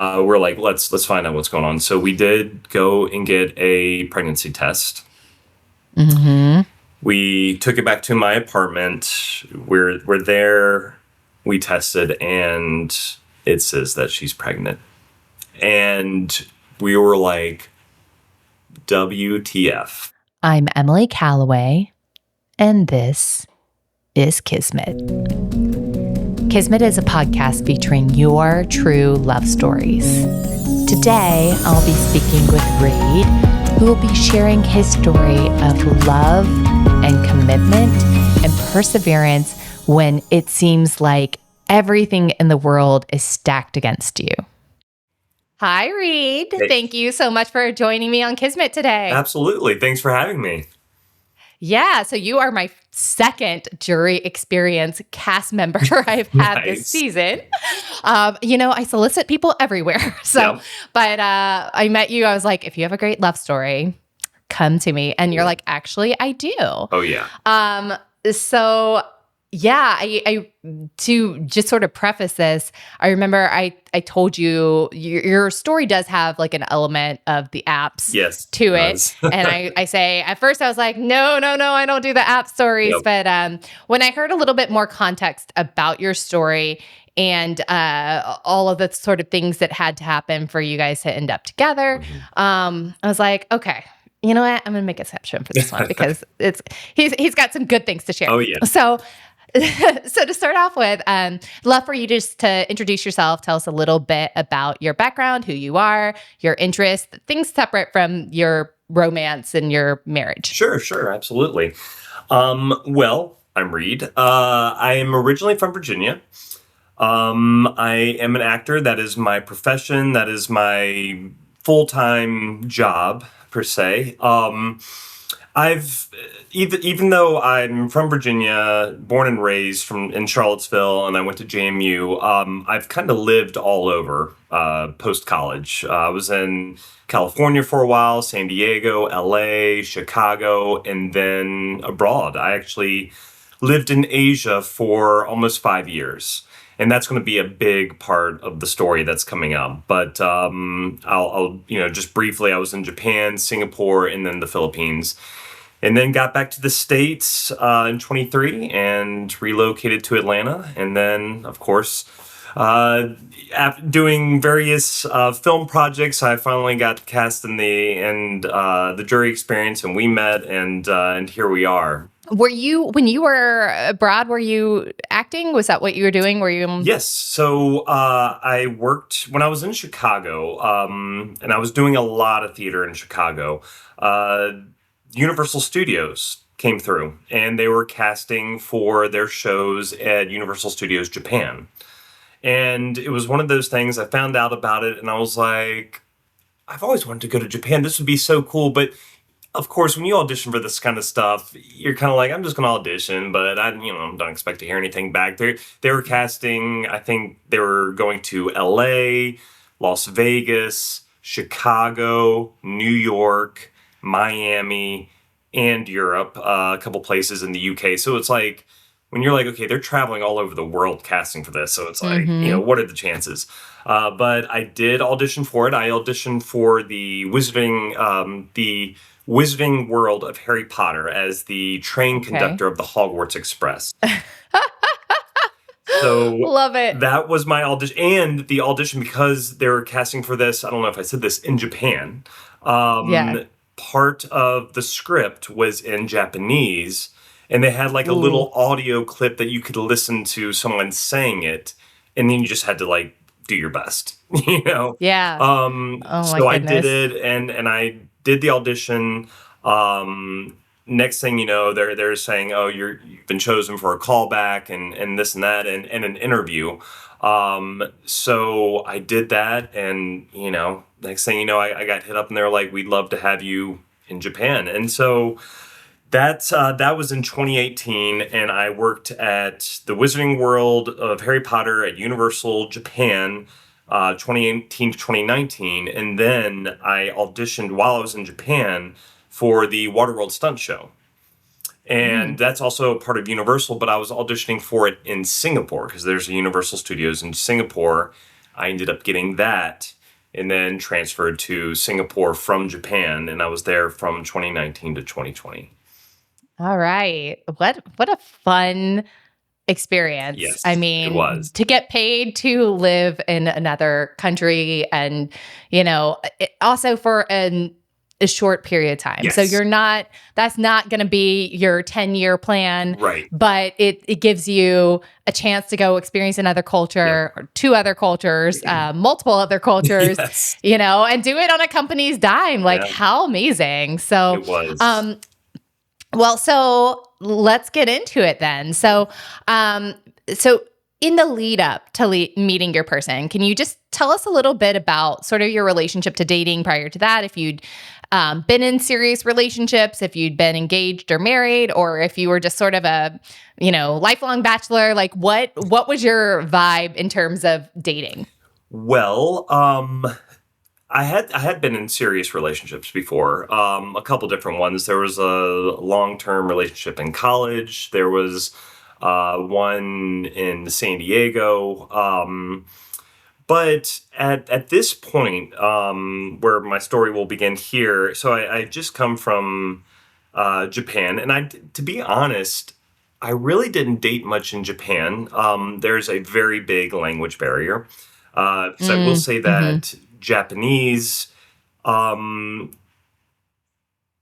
we're like, let's find out what's going on. So we did go and get a pregnancy test. Mm-hmm. We took it back to my apartment. We're there. We tested, and it says that she's pregnant. And we were like, WTF. I'm Emily Calloway, and this is Kismet. Kismet is a podcast featuring your true love stories. Today, I'll be speaking with Reed, who will be sharing his story of love and commitment and perseverance when it seems like everything in the world is stacked against you. Hi, Reed. Hey. Thank you so much for joining me on Kismet today. Absolutely. Thanks for having me. Yeah, so you are my second jury experience cast member I've had this season. I solicit people everywhere. But I met you. I was like, if you have a great love story, come to me. And you're like, actually, I do. Oh, yeah. I to just sort of preface this, I remember I told you your story does have like an element of the apps to it. And I say, at first I was like, no, I don't do the app stories. Yep. But when I heard a little bit more context about your story and all of the sort of things that had to happen for you guys to end up together, I was like, okay, you know what? I'm going to make an exception for this one because he's got some good things to share. Oh, yeah. So to start off with, love for you just to introduce yourself, tell us a little bit about your background, who you are, your interests, things separate from your romance and your marriage. Sure, absolutely. Well, I'm Reed. I am originally from Virginia. I am an actor. That is my profession. That is my full-time job, per se. I've even though I'm from Virginia, born and raised in Charlottesville, and I went to JMU. I've kind of lived all over post college. I was in California for a while, San Diego, LA, Chicago, and then abroad. I actually lived in Asia for almost 5 years. And that's going to be a big part of the story that's coming up. But I'll just briefly, I was in Japan, Singapore, and then the Philippines. And then got back to the States in 23 and relocated to Atlanta. And then, of course, after doing various film projects, I finally got cast in the jury experience, and we met, and here we are. When you were abroad, were you acting? Was that what you were doing? Were you? Yes. So I worked when I was in Chicago, and I was doing a lot of theater in Chicago. Universal Studios came through, and they were casting for their shows at Universal Studios Japan. And it was one of those things, I found out about it, and I was like, I've always wanted to go to Japan. This would be so cool. But of course, when you audition for this kind of stuff, you're kind of like, I'm just going to audition, but I don't expect to hear anything back. They were casting, I think they were going to LA, Las Vegas, Chicago, New York, Miami, and Europe, a couple places in the UK. So it's like, when you're like, okay, they're traveling all over the world casting for this. So it's like, what are the chances? But I did audition for it. I auditioned for the Wizarding World of Harry Potter as the train conductor of the Hogwarts Express. So love it. That was my audition. And the audition, because they were casting for this, I don't know if I said this, in Japan. Part of the script was in Japanese, and they had like a little audio clip that you could listen to someone saying it, and then you just had to like do your best, Yeah. So I did it, and I did the audition. Next thing you know, they're saying, oh, you've been chosen for a callback and this and that and an interview. So I did that, and next thing you know, I got hit up, and they're like, we'd love to have you in Japan. And so that was in 2018, and I worked at the Wizarding World of Harry Potter at Universal Japan, 2018 to 2019, and then I auditioned while I was in Japan for the Waterworld Stunt Show. And that's also part of Universal, but I was auditioning for it in Singapore because there's a Universal Studios in Singapore. I ended up getting that and then transferred to Singapore from Japan. And I was there from 2019 to 2020. All right. What a fun experience. I Yes, it mean, was. to get paid to live in another country and, also for a short period of time. So Yes. that's not going to be your 10-year plan, Right. but it gives you a chance to go experience another culture or two other cultures, multiple other cultures, Yes. And do it on a company's dime. Like, Yeah. how amazing. So, It was. well, so let's get into it then. So, so in the lead up to meeting your person, can you just tell us a little bit about sort of your relationship to dating prior to that? If you'd been in serious relationships, if you'd been engaged or married, or if you were just sort of a, lifelong bachelor, like what was your vibe in terms of dating? Well, I had been in serious relationships before, a couple different ones. There was a long-term relationship in college. There was one in San Diego. But at this point, where my story will begin here, so I just come from Japan, and to be honest, I really didn't date much in Japan. There's a very big language barrier. Because I will say that Japanese, um,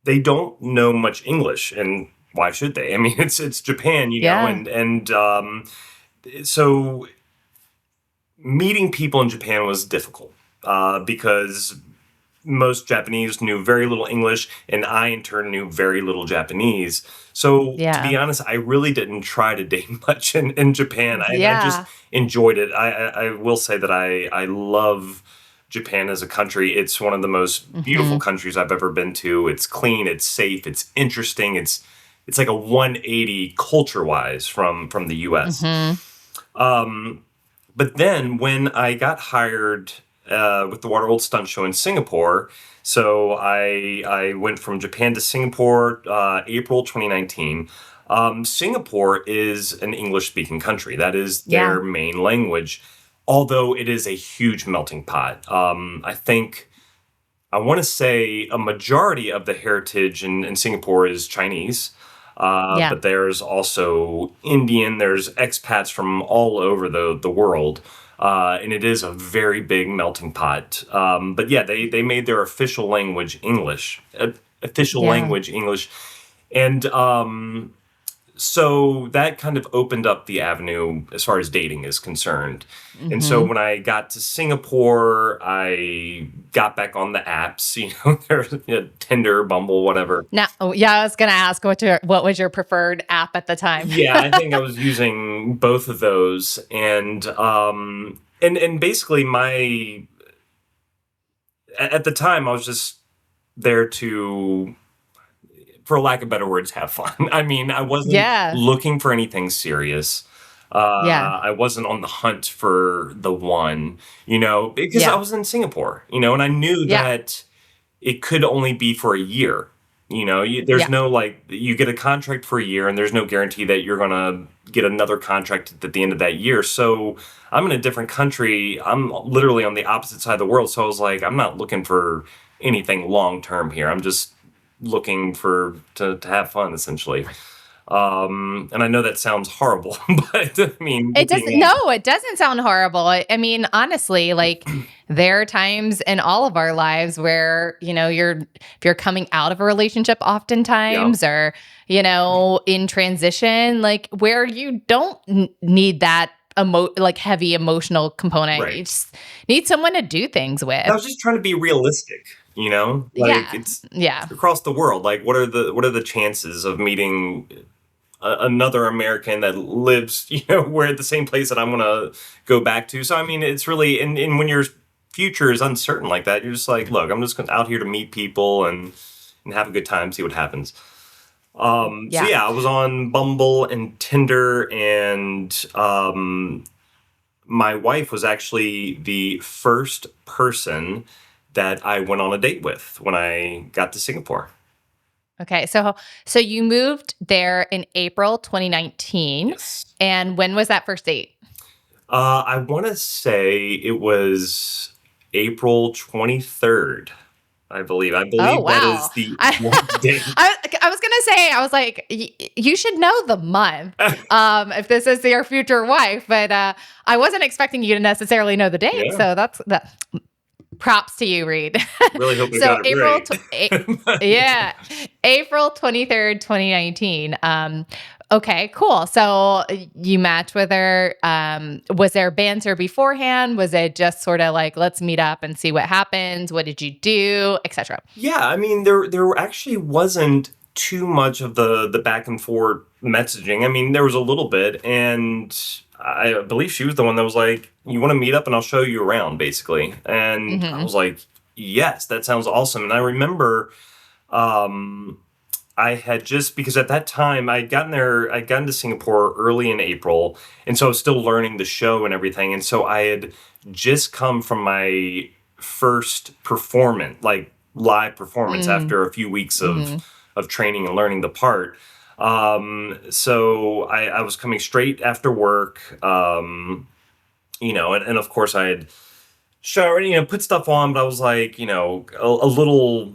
they don't know much English, and why should they? I mean, it's Japan, Yeah. and so meeting people in Japan was difficult because most Japanese knew very little English, and I, in turn, knew very little Japanese. So, to be Yeah. honest, I really didn't try to date much in Japan. I just Yeah. enjoyed it. I will say that I love Japan as a country. It's one of the most beautiful Hmm. countries I've ever been to. It's clean, it's safe, it's interesting. It's like a 180 culture wise from the U.S. Hmm. But then when I got hired with the Waterworld Stunt Show in Singapore, so I went from Japan to Singapore, April 2019. Singapore is an English-speaking country. That is Yeah. their main language, although it is a huge melting pot. I want to say a majority of the heritage in Singapore is Chinese. Yeah. But there's also Indian, there's expats from all over the world. And it is a very big melting pot. But yeah, they made their official language English. Official Yeah. language English. And so that kind of opened up the avenue as far as dating is concerned. And so Hmm. when I got to Singapore, I got back on the apps, there's Tinder, Bumble, whatever. Now, oh, yeah, I was gonna ask what was your preferred app at the time? Yeah, I think I was using both of those, and basically at the time I was just there to, for lack of better words, have fun. I mean, I wasn't Yeah. looking for anything serious. Yeah. I wasn't on the hunt for the one, because I Yeah. was in Singapore, and I knew Yeah. that it could only be for a year. There's Yeah. no like you get a contract for a year, and there's no guarantee that you're gonna get another contract at the end of that year. So I'm in a different country. I'm literally on the opposite side of the world. So I was like, I'm not looking for anything long term here. I'm just looking to have fun, essentially. And I know that sounds horrible, but I mean, It doesn't. No, it doesn't sound horrible. I mean, honestly, like there are times in all of our lives where if you're coming out of a relationship, yeah, oftentimes, or in transition, like where you don't need that like heavy emotional component. You right. just need someone to do things with. I was just trying to be realistic, like Yeah. it's Yeah. across the world. Like, what are the chances of meeting another American that lives, we're at the same place that I'm gonna go back to. So I mean, it's really, and when your future is uncertain like that, you're just like, look, I'm just out here to meet people and have a good time, see what happens. So Yeah. yeah, I was on Bumble and Tinder, and my wife was actually the first person that I went on a date with when I got to Singapore. Okay. So you moved there in April 2019. Yes. And when was that first date? I want to say it was April 23rd. I believe. I Oh, believe that is wow. the I date. I was gonna say, I was like, you should know the month, if this is your future wife, but, I wasn't expecting you to necessarily know the date, Yeah. so that props to you, Reed. Really hope I So got it right. yeah, April 23rd, 2019. Okay, cool. So you match with her. Was there banter beforehand? Was it just sort of like, let's meet up and see what happens? What did you do, etc.? Yeah, I mean there actually wasn't too much of the back and forth messaging. I mean, there was a little bit, and I believe she was the one that was like, "You want to meet up and I'll show you around," basically. And I Hmm. was like, "Yes, that sounds awesome." And I remember um I had just because at that time I'd gotten to Singapore early in April, and so I was still learning the show and everything. And so I had just come from my first performance, like live performance, Mm, after a few weeks hmm. of training and learning the part. So I was coming straight after work, and of course I had showered, put stuff on, but I was like, a little.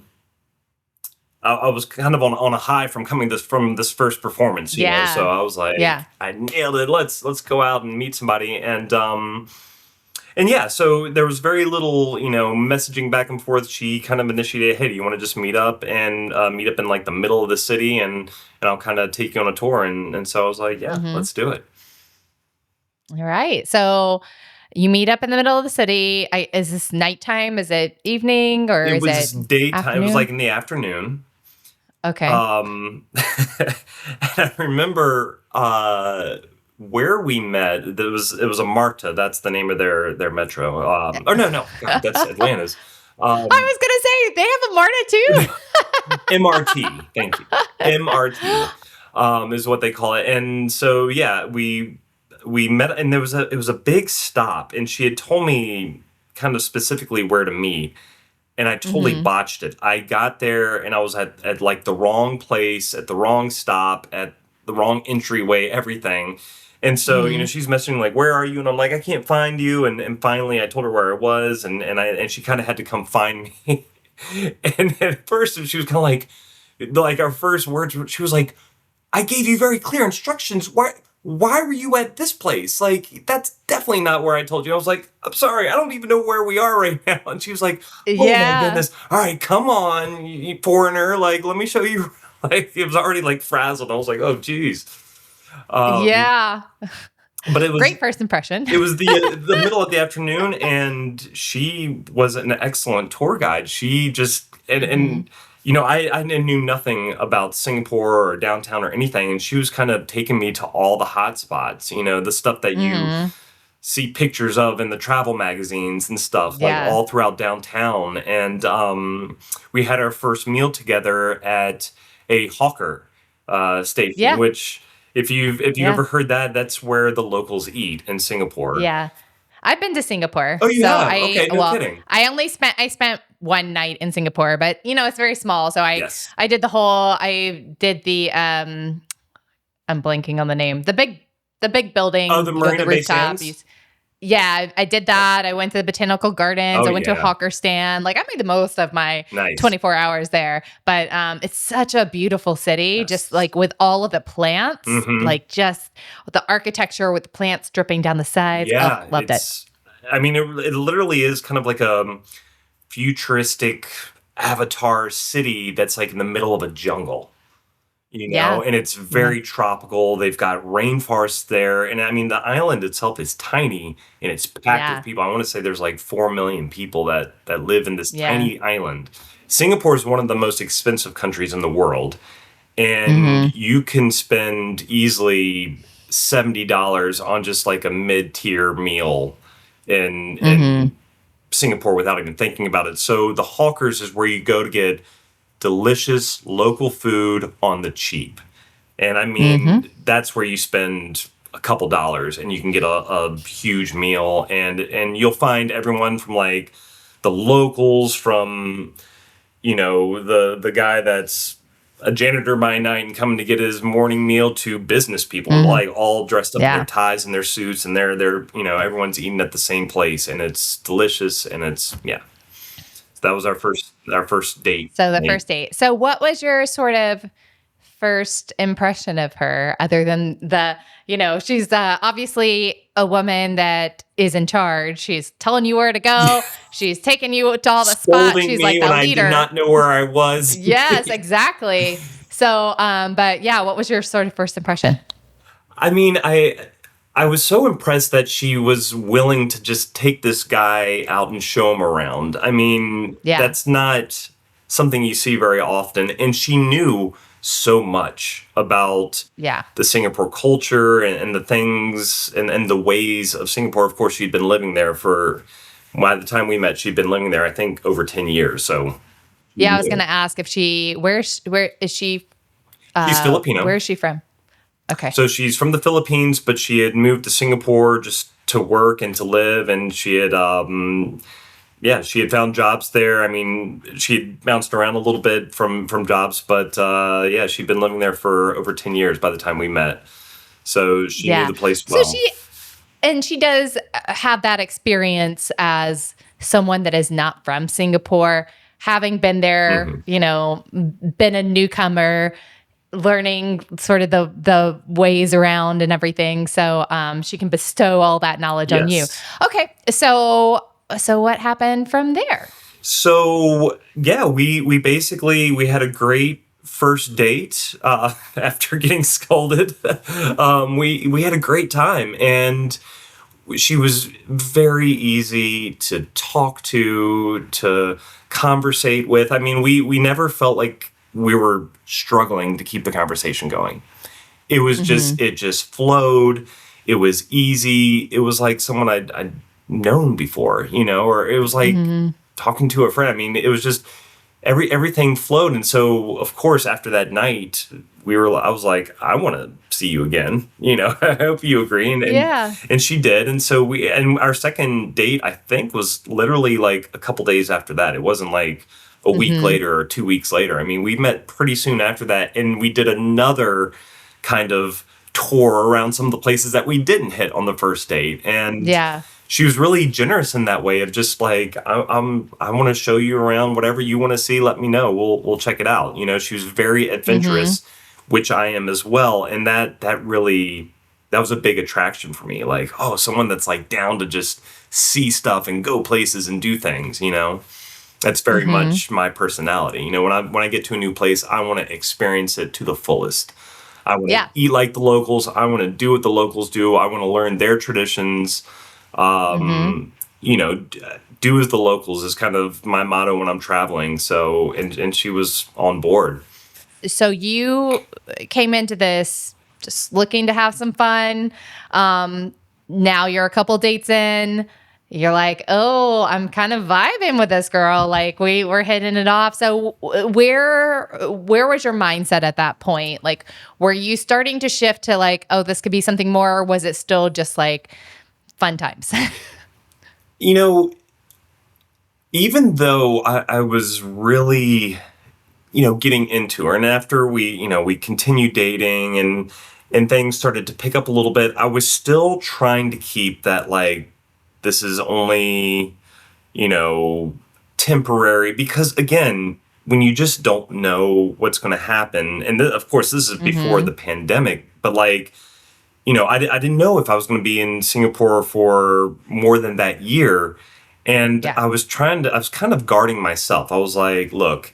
I was kind of on a high from coming from this first performance, so Yeah, I was like, yeah. I nailed it. Let's go out and meet somebody. And yeah, so there was very little, messaging back and forth. She kind of initiated, "Hey, do you want to just meet up and meet up in like the middle of the city, and I'll kind of take you on a tour." And so I was like, "Yeah, Hmm. let's do it." All right. So you meet up in the middle of the city. Is this nighttime? Is it evening or It is was it daytime. It was like afternoon? in the afternoon. Okay. And I remember where we met. It was a Marta. That's the name of their metro. Or no, God, that's Atlanta's. Um, I was gonna say they have a Marta MRT. Thank you. MRT is what they call it. And so yeah, we met, and it was a big stop, and she had told me kind of specifically where to meet, and I too. totally botched it. I got there and I was at like the wrong place, at the wrong stop, at the wrong entryway, everything. And so, Hmm. she's messaging like, "Where are you?" And I'm like, "I can't find you." And finally I told her where I was, and she kind of had to come find me. And at first she was kind of like our first words, she was like, "I gave you very clear instructions. Why were you at this place? Like, that's definitely not where I told you." I was like, "I'm sorry, I don't even know where we are right now." And she was like, "Oh my Yeah. goodness. All right, come on, you foreigner. Like, let me show you." Like, it was already like frazzled. I was like, "Oh, geez." Um, Yeah. but Great first impression. it was the middle of the afternoon, and she was an excellent tour guide. She just Hmm. and I knew nothing about Singapore or downtown or anything, and she was kind of taking me to all the hot spots. The stuff that you Hmm. see pictures of in the travel magazines and stuff, like Yeah. all throughout downtown. And we had our first meal together at a hawker station, Yeah. which if you Yeah. ever heard that, that's where the locals eat in Singapore. Yeah. I've been to Singapore. Oh, you So have? Okay, no kidding. I spent one night in Singapore, but it's very small. So Yes. I did the I'm blanking on the name. The big Oh, the building, you go to the Marina Bay rooftop. Sands? Yeah, I did Yep. that. I went to the botanical gardens. Oh, I went to a yeah. hawker stand. Like I made the most of my Nice. 24 hours there. But it's such a beautiful city, just Yes. like with all of the plants, Mhm. like just the architecture with the plants dripping down the sides. Oh, Yeah, loved it. I mean, it literally is kind of like a futuristic avatar city that's like in the middle of a jungle. Yeah. And it's Yeah. very tropical. They've got rainforests there. And I mean, the island itself is tiny and it's packed with Yeah. people. I want to say there's like 4 million people that live in this Yeah. tiny island. Singapore is one of the most expensive countries in the world. And Mhm. you can spend easily $70 on just like a mid-tier meal Mhm. in Singapore without even thinking about it. So the Hawkers is where you go to get delicious local food on the cheap. And I Mhm. mean, that's where you spend a couple dollars and you can get a huge meal, and you'll find everyone from like the locals, from the guy that's a janitor by night and coming to get his morning meal to business people, like all dressed up in their ties and their suits, and they're everyone's eating at the same place, and it's delicious, and it's So that was our first date. So the first date. So what was your sort of first impression of her, other than she's obviously a woman that is in charge. She's telling you where to go. She's taking you to all the spots. She's like the leader. I did not know where I was. Yes, exactly. So, but yeah, what was your sort of first impression? I mean, I was so impressed that she was willing to just take this guy out and show him around. I mean, that's not something you see very often. And she knew so much about the Singapore culture and the things and the ways of Singapore. Of course, she'd been living there by the time we met, she'd been living there, I think, over 10 years. So I was going to ask if where is she? She's Filipino. Where is she from? Okay. So she's from the Philippines, but she had moved to Singapore just to work and to live. And she had, she had found jobs there. I mean, she had bounced around a little bit from jobs, but she'd been living there for over 10 years by the time we met. So she knew the place well. So she does have that experience as someone that is not from Singapore, having been there, been a newcomer, learning sort of the ways around and everything. So she can bestow all that knowledge on you. Okay. So what happened from there? So we basically had a great first date after getting scolded. We had a great time, and she was very easy to talk to conversate with. I mean, we never felt like we were struggling to keep the conversation going. It was it just flowed. It was easy. It was like someone I'd known before, or it was like talking to a friend. I mean, it was just everything flowed. And so, of course, after that night, I was like, I want to see you again. I hope you agree. And she did. And so our second date, I think, was literally like a couple days after that. It wasn't like a week later or 2 weeks later. I mean, we met pretty soon after that, and we did another kind of tour around some of the places that we didn't hit on the first date. And she was really generous in that way of just like, I want to show you around, whatever you want to see, let me know. We'll check it out. She was very adventurous, which I am as well. And that was a big attraction for me. Like, oh, someone that's like down to just see stuff and go places and do things, That's very much my personality. When I get to a new place, I want to experience it to the fullest. I want to eat like the locals. I want to do what the locals do. I want to learn their traditions. Do as the locals is kind of my motto when I'm traveling. So, and she was on board. So you came into this just looking to have some fun. Now you're a couple dates in. You're like, oh, I'm kind of vibing with this girl. Like we're hitting it off. So where was your mindset at that point? Like, were you starting to shift to like, oh, this could be something more, or was it still just like fun times? Even though I was really, getting into her, and after we continued dating and things started to pick up a little bit, I was still trying to keep that like, this is only, temporary, because again, when you just don't know what's going to happen, and of course this is before the pandemic, but like, I didn't know if I was going to be in Singapore for more than that year. And I was kind of guarding myself. I was like, look,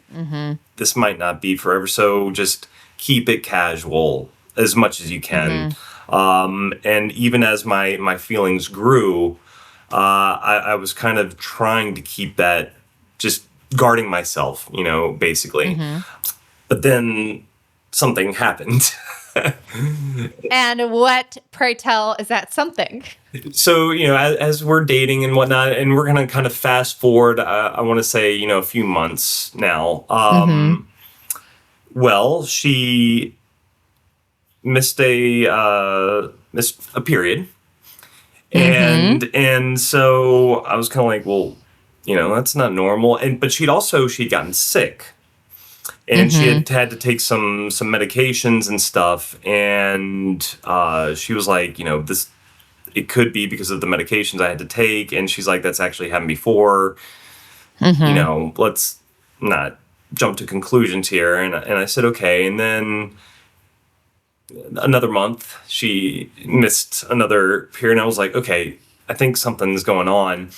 this might not be forever. So just keep it casual as much as you can. And even as my feelings grew, I was kind of trying to keep that, just guarding myself, basically. But then something happened. And what, pray tell, is that something? So, as we're dating and whatnot, and we're going to kind of fast forward, I want to say, a few months now. Well, she missed a period. And so I was kind of like, well, that's not normal. But she'd gotten sick. and she had to take some medications and stuff, and she was like, this, it could be because of the medications I had to take, and she's like, that's actually happened before. Let's not jump to conclusions here. And I said, okay. And then another month, she missed another period, and I was like, okay, I think something's going on.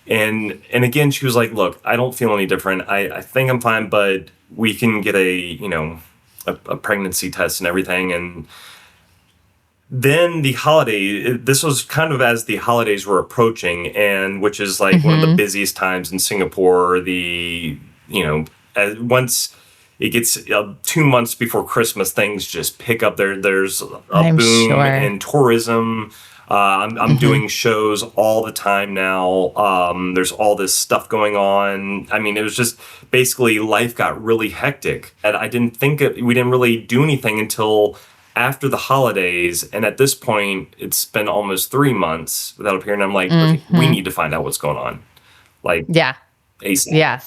And again, she was like, look, I don't feel any different. I think I'm fine, but we can get a pregnancy test and everything. And then the holiday, this was kind of as the holidays were approaching, and which is like one of the busiest times in Singapore. Once it gets 2 months before Christmas, things just pick up. There's a boom in tourism. I'm doing shows all the time now. There's all this stuff going on. I mean, it was just basically life got really hectic. And I didn't think we didn't really do anything until after the holidays. And at this point, it's been almost 3 months without a period. And I'm like, okay, we need to find out what's going on. Like, ASAP. Yeah.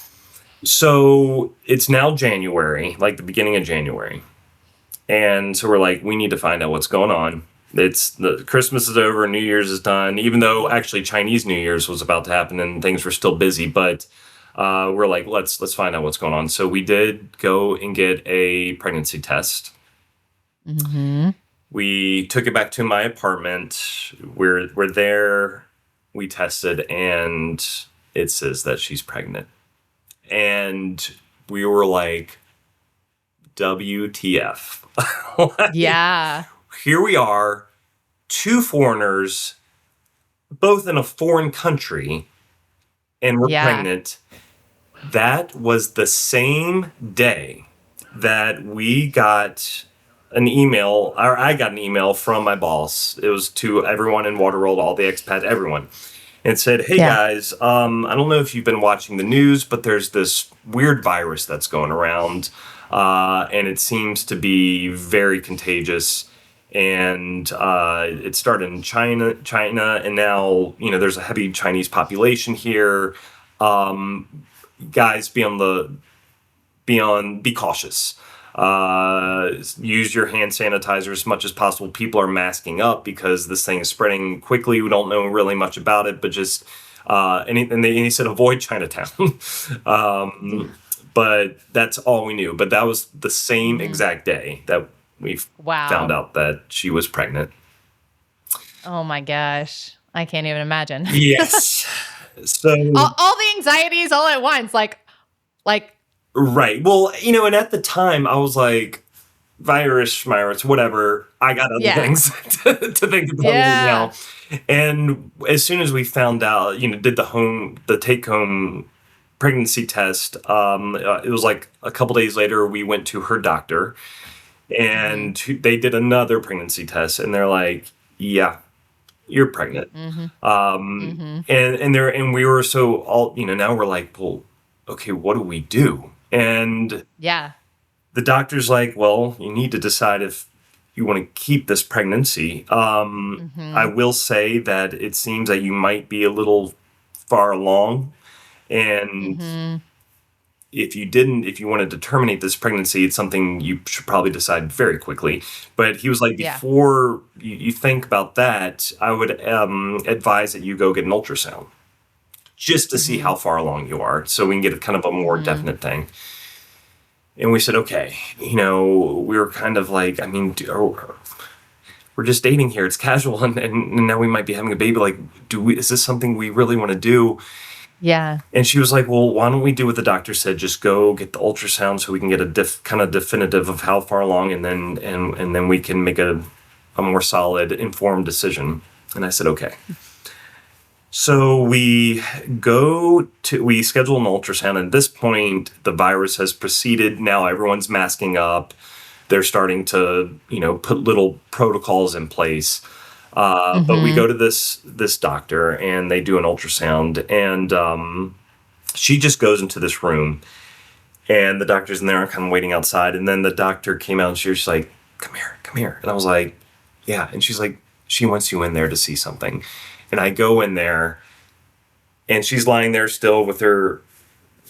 So it's now January, like the beginning of January. And so we're like, we need to find out what's going on. It's the Christmas is over, New Year's is done, even though actually Chinese New Year's was about to happen and things were still busy. But we're like, let's find out what's going on. So we did go and get a pregnancy test. We took it back to my apartment. We're there. We tested, and it says that she's pregnant. And we were like, WTF. Yeah. Here we are, 2 foreigners, both in a foreign country, and we're pregnant. That was the same day that we got an email, or I got an email from my boss. It was to everyone in Waterworld, all the expats, everyone. And said, hey guys, I don't know if you've been watching the news, but there's this weird virus that's going around, and it seems to be very contagious. And it started in China, and now there's a heavy Chinese population here. Guys, be cautious. Use your hand sanitizer as much as possible. People are masking up because this thing is spreading quickly. We don't know really much about it, but just and he said avoid Chinatown. But that's all we knew. But that was the same exact day that we found out that she was pregnant. Oh my gosh. I can't even imagine. Yes. So all the anxieties all at once, like right. Well, and at the time I was like, virus, whatever. I got other things to think about now. And as soon as we found out, did the take home pregnancy test, it was like a couple days later, we went to her doctor. And they did another pregnancy test, and they're like, "Yeah, you're pregnant." And we were so all now we're like, "Well, okay, what do we do?" And the doctor's like, "Well, you need to decide if you want to keep this pregnancy." I will say that it seems that you might be a little far along, and if you wanted to terminate this pregnancy, it's something you should probably decide very quickly. But he was like, before you think about that, I would advise that you go get an ultrasound just to see how far along you are, so we can get a kind of a more definite thing. And we said, okay, we were kind of like, I mean, we're just dating here. It's casual, and now we might be having a baby. Like, is this something we really want to do? Yeah. And she was like, well, why don't we do what the doctor said? Just go get the ultrasound so we can get a kind of definitive of how far along, and then we can make a more solid, informed decision. And I said, okay. So we schedule an ultrasound. At this point, the virus has proceeded. Now everyone's masking up. They're starting to, put little protocols in place. But we go to this doctor, and they do an ultrasound, and she just goes into this room, and the doctor's in there kind of waiting outside. And then the doctor came out, and she was like, come here. And I was like, yeah. And she's like, she wants you in there to see something. And I go in there, and she's lying there still with her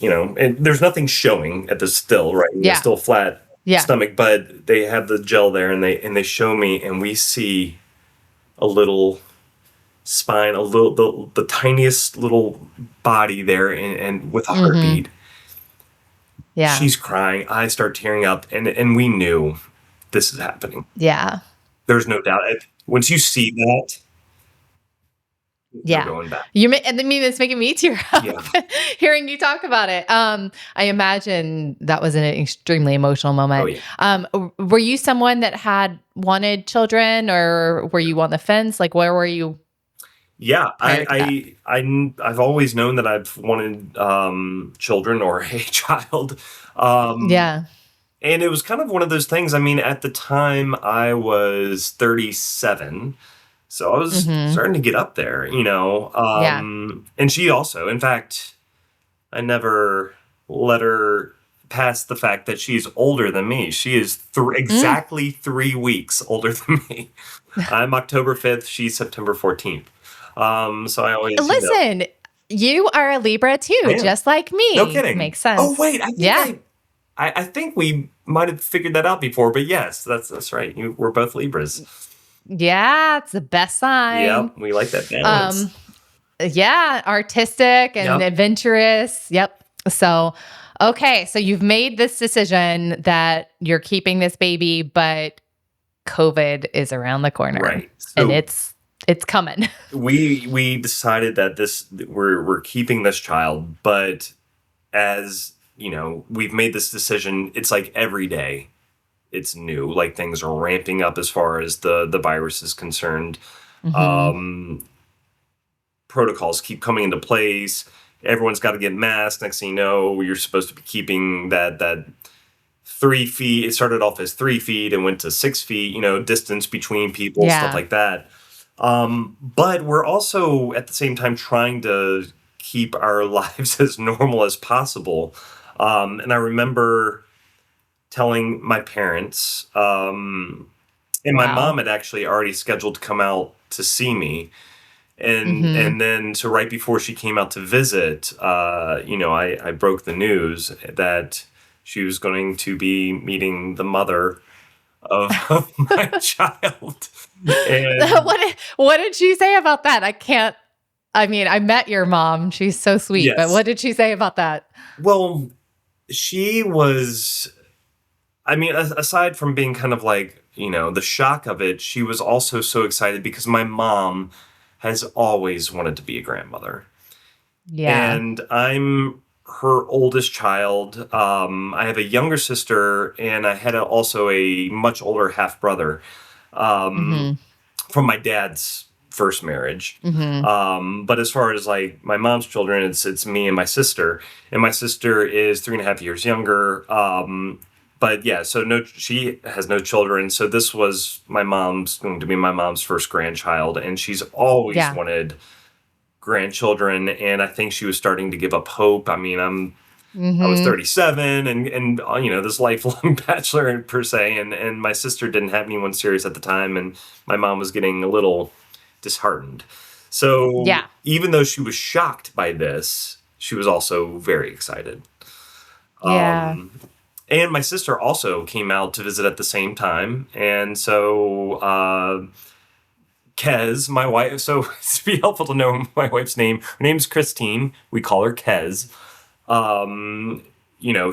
and there's nothing showing at the still, right? Still flat stomach, but they have the gel there, and they show me, and we see a little spine, the tiniest little body there, and with a heartbeat. Yeah. She's crying. I start tearing up, and we knew this is happening. Yeah. There's no doubt. Once you see that, yeah, going back. It's making me tear up hearing you talk about it. I imagine that was an extremely emotional moment. Oh, yeah. Were you someone that had wanted children, or were you on the fence? Like, where were you? Yeah, I've always known that I've wanted children or a child. Yeah. And it was kind of one of those things. I mean, at the time I was 37. So I was starting to get up there, and she also, in fact, I never let her pass the fact that she's older than me. She is exactly 3 weeks older than me. I'm October 5th. She's September 14th. So I always listen. You are a Libra too, just like me. No kidding. Makes sense. Oh wait, I think we might have figured that out before, but yes, that's right. We're both Libras. Yeah, it's the best sign. Yep, we like that balance. Yeah, artistic and adventurous. Yep. So, okay, so you've made this decision that you're keeping this baby, but COVID is around the corner, right? So and it's coming. We decided that we're keeping this child, but as we've made this decision. It's like every day. It's new, like things are ramping up as far as the virus is concerned. Protocols keep coming into place. Everyone's got to get masked. Next thing you know, you're supposed to be keeping that 3 feet. It started off as 3 feet and went to 6 feet, distance between people, stuff like that. But we're also at the same time trying to keep our lives as normal as possible. And I remember telling my parents, and my mom had actually already scheduled to come out to see me. And then, so right before she came out to visit, I broke the news that she was going to be meeting the mother of my child. And what did she say about that? I met your mom. She's so sweet, but what did she say about that? Well, she was... aside from being kind of like, the shock of it, she was also so excited because my mom has always wanted to be a grandmother. Yeah. And I'm her oldest child. I have a younger sister, and I had also a much older half brother from my dad's first marriage. But as far as like my mom's children, it's me and my sister. And my sister is 3.5 years younger. But yeah, so she has no children. So this was going to be my mom's first grandchild. And she's always wanted grandchildren. And I think she was starting to give up hope. I was 37 and this lifelong bachelor per se. And my sister didn't have anyone serious at the time. And my mom was getting a little disheartened. So even though she was shocked by this, she was also very excited. Yeah. And my sister also came out to visit at the same time. And so Kez, my wife, so it'd be helpful to know my wife's name. Her name's Christine. We call her Kez.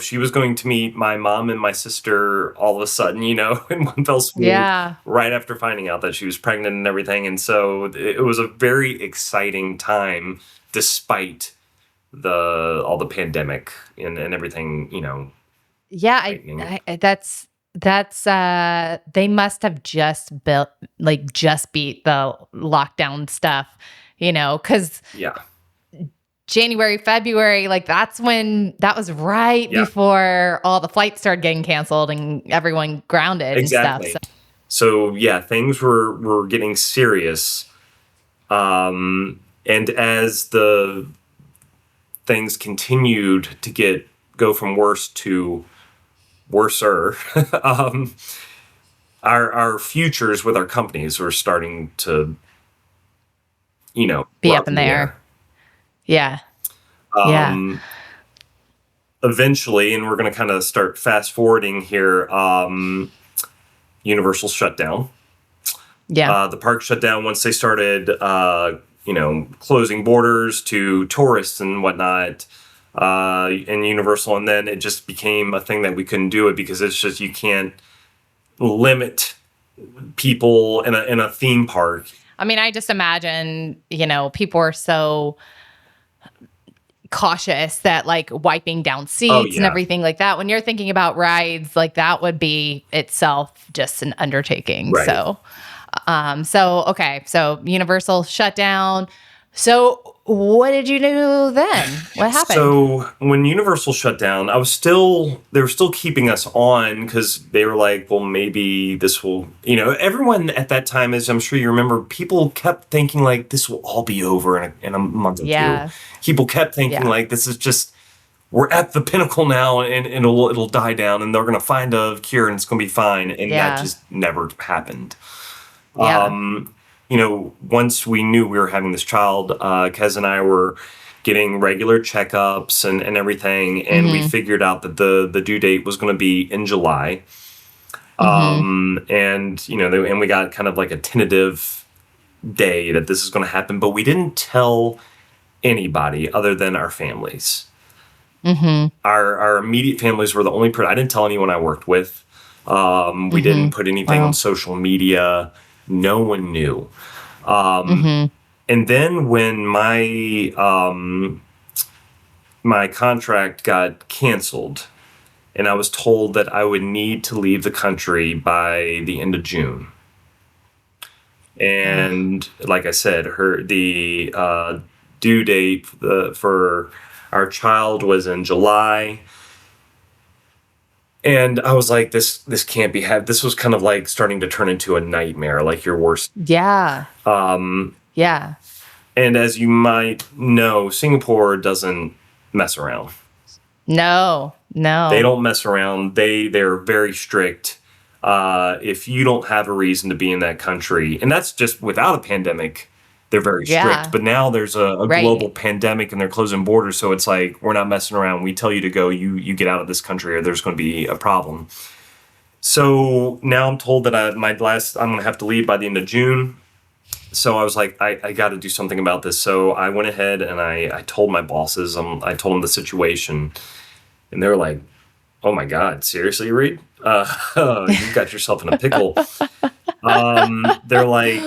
She was going to meet my mom and my sister all of a sudden, in one fell swoop. Yeah. Right after finding out that she was pregnant and everything. And so it was a very exciting time despite all the pandemic and everything, Yeah, that's they must have just beat the lockdown stuff, because January, February, that's when that was right before all the flights started getting canceled and everyone grounded and stuff. So things were getting serious, and as the things continued to go from worse to worser, our futures with our companies were starting to, be up in the air. Yeah. eventually, and we're going to kind of start fast forwarding here, Universal shut down. Yeah. The park shut down once they started, closing borders to tourists and whatnot, in Universal. And then it just became a thing that we couldn't do it because it's just, you can't limit people in a theme park. I mean, I just imagine, people are so cautious that like wiping down seats and everything like that. When you're thinking about rides, like that would be itself just an undertaking. Right. So Universal shut down. So what did you do then? What happened? So when Universal shut down, they were still keeping us on because they were like, well, maybe this will, everyone at that time, as I'm sure you remember, people kept thinking like this will all be over in a month or two. People kept thinking like this is just, we're at the pinnacle now and it'll die down and they're going to find a cure and it's going to be fine. And that just never happened. Once we knew we were having this child, Kez and I were getting regular checkups and everything, and we figured out that the due date was going to be in July. And we got kind of like a tentative day that this is going to happen, but we didn't tell anybody other than our families. Our immediate families were the only person. I didn't tell anyone I worked with. We didn't put anything on social media. No one knew. And then when my contract got canceled and I was told that I would need to leave the country by the end of June. And like I said, the due date for our child was in July. And I was like, this can't be this was kind of like starting to turn into a nightmare, like your worst. Yeah. And as you might know, Singapore doesn't mess around. No. They don't mess around. They're very strict. If you don't have a reason to be in that country, and that's just without a pandemic, they're very strict. But now there's a global pandemic and they're closing borders. So it's like, we're not messing around. We tell you to go, you get out of this country or there's going to be a problem. So now I'm told that I'm going to have to leave by the end of June. So I was like, I got to do something about this. So I went ahead and I told my bosses, I told them the situation, and they were like, oh my God, seriously, Reed? You got yourself in a pickle. They're like,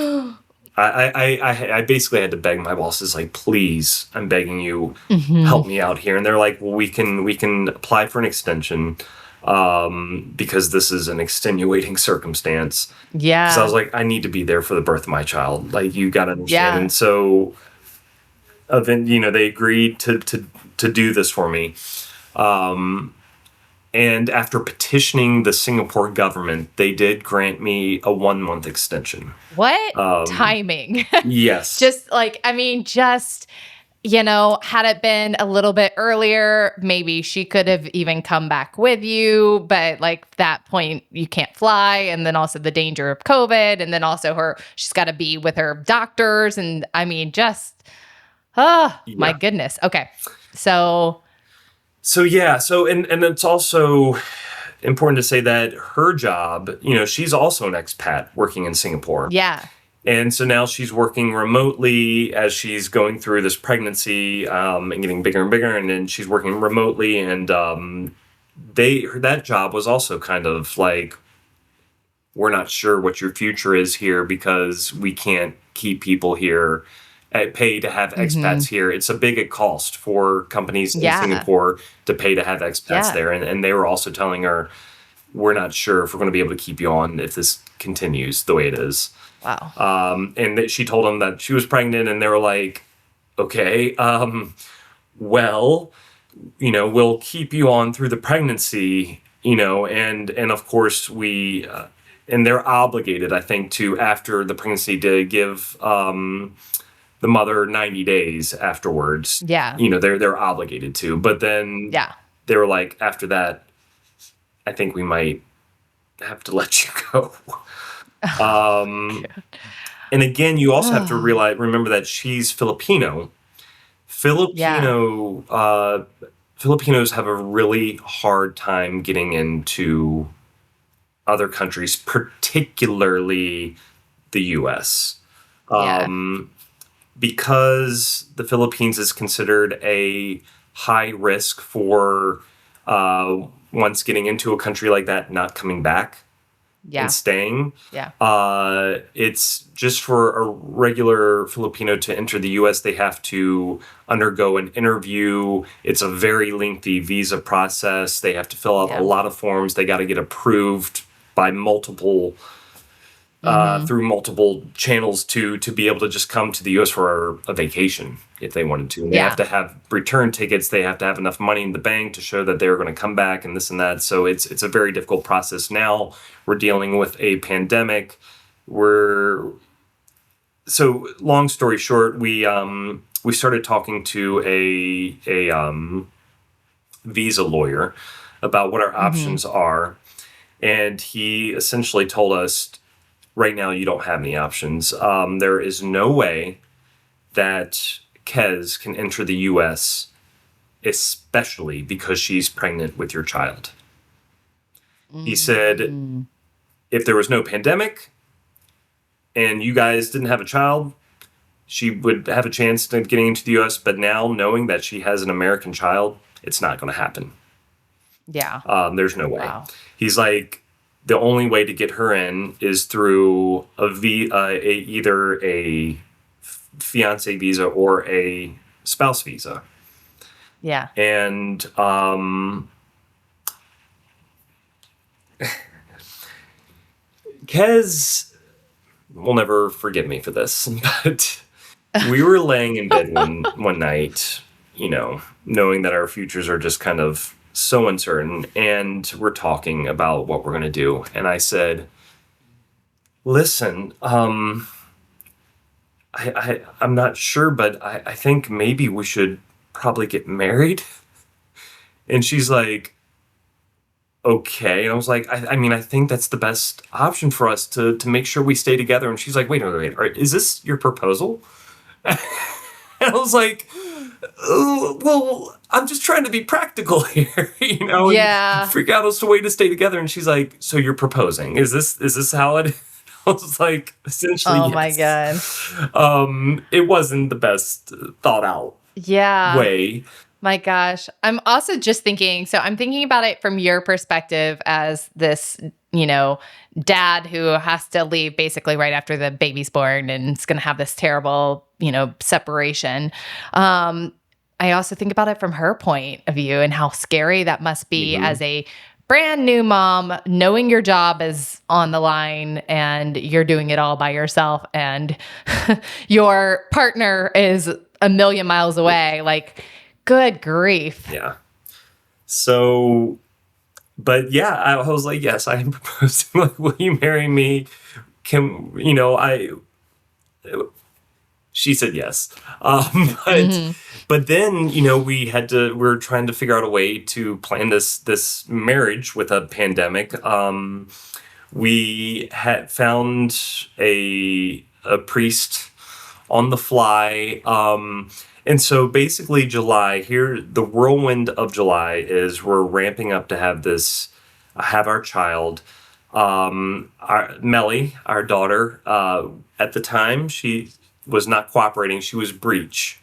I basically had to beg my bosses, like, please, I'm begging you, help me out here. And they're like, well, we can apply for an extension because this is an extenuating circumstance. Yeah. Because I was like, I need to be there for the birth of my child. Like, you got to understand. And so, they agreed to do this for me. And after petitioning the Singapore government, they did grant me a 1-month extension. What timing? Yes. Had it been a little bit earlier, maybe she could have even come back with you. But like that point, you can't fly. And then also the danger of COVID. And then also she's got to be with her doctors. And my goodness. Okay. So and it's also important to say that her job, she's also an expat working in Singapore. Yeah. And so now she's working remotely as she's going through this pregnancy and getting bigger and bigger. And then she's working remotely. And that job was also kind of like, we're not sure what your future is here because we can't keep people here. Pay to have expats here. It's a big cost for companies in Singapore to pay to have expats there. And they were also telling her, we're not sure if we're going to be able to keep you on if this continues the way it is. Wow. And she told them that she was pregnant and they were like, okay, well, we'll keep you on through the pregnancy, and of course and they're obligated, I think, to, after the pregnancy, to give, the mother 90 days afterwards. Yeah. They're obligated to. But then they were like, after that, I think we might have to let you go. And again, you also have to remember that she's Filipino. Filipinos have a really hard time getting into other countries, particularly the U.S. Yeah. Because the Philippines is considered a high risk for once getting into a country like that, not coming back and Yeah. staying. Yeah. It's just for a regular Filipino to enter the U.S., they have to undergo an interview. It's a very lengthy visa process. They have to fill out a lot of forms. They got to get approved by multiple through multiple channels to be able to just come to the U.S. for a vacation if they wanted to. And they have to have return tickets. They have to have enough money in the bank to show that they're going to come back and this and that. So it's a very difficult process. Now we're dealing with a pandemic. So long story short, we started talking to a visa lawyer about what our options are, and he essentially told us, right now, you don't have any options. There is no way that Kez can enter the U.S., especially because she's pregnant with your child. He said, if there was no pandemic and you guys didn't have a child, she would have a chance of getting into the U.S., but now knowing that she has an American child, it's not going to happen. Yeah. There's no way. Wow. He's like, the only way to get her in is through either a fiancé visa or a spouse visa. Yeah. And Kez will never forgive me for this, but we were laying in bed one night, knowing that our futures are just kind of so uncertain, and we're talking about what we're going to do. And I said, listen, I'm not sure, but I think maybe we should probably get married. And she's like, okay. And I was like, I mean, I think that's the best option for us to make sure we stay together. And she's like, wait, is this your proposal? And I was like, well, I'm just trying to be practical here, Yeah. and figure out a way to stay together. And she's like, so you're proposing? Is this how it? I was like, essentially, oh yes. my God. It wasn't the best thought out way. My gosh. I'm also just thinking, so I'm thinking about it from your perspective as this, dad who has to leave basically right after the baby's born and is going to have this terrible, separation. I also think about it from her point of view and how scary that must be as a brand new mom, knowing your job is on the line and you're doing it all by yourself and your partner is a million miles away. Like, good grief. Yeah. So, but yeah, I was like, yes, I am proposing. Like, will you marry me? She said yes. But then, we were trying to figure out a way to plan this marriage with a pandemic. We had found a priest on the fly. And so basically July here, the whirlwind of July is we're ramping up to have our child. Mellie, our daughter, at the time, she was not cooperating. She was breech,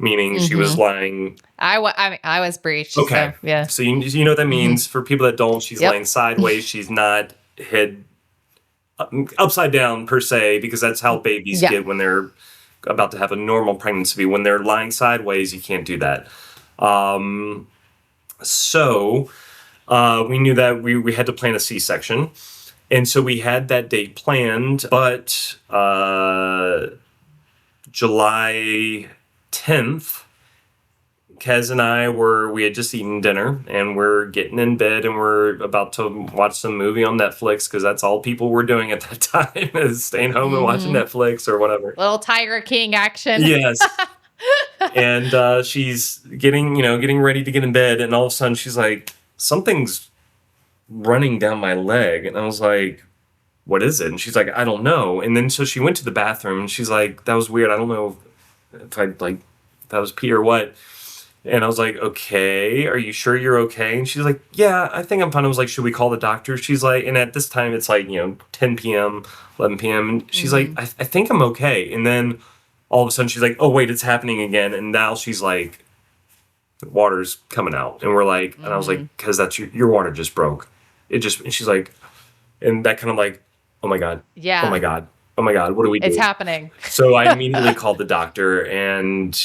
meaning she was lying. I was breech. Okay. So, yeah. So you know what that means? For people that don't, she's laying sideways. She's not head upside down per se, because that's how babies get when they're about to have a normal pregnancy. When they're lying sideways, you can't do that. So we knew that we had to plan a C-section. And so we had that date planned, but July 10th, Kez and I we had just eaten dinner and we're getting in bed and we're about to watch some movie on Netflix, because that's all people were doing at that time, is staying home and watching Netflix or whatever. Little Tiger King action. Yes. And she's getting ready to get in bed, and all of a sudden she's like, something's running down my leg. And I was like, what is it? And she's like, I don't know. And then so she went to the bathroom and she's like, that was weird. I don't know if that was pee or what. And I was like, okay, are you sure you're okay? And she's like, yeah, I think I'm fine. I was like, should we call the doctor? She's like, and at this time it's like, 10 p.m., 11 p.m. And she's like, I think I'm okay. And then all of a sudden she's like, oh, wait, it's happening again. And now she's like, water's coming out. And we're like, and I was like, because that's your water just broke. And she's like, and that kind of like, oh my God. Yeah. Oh my God. Oh my God. What do we do? It's happening. So I immediately called the doctor, and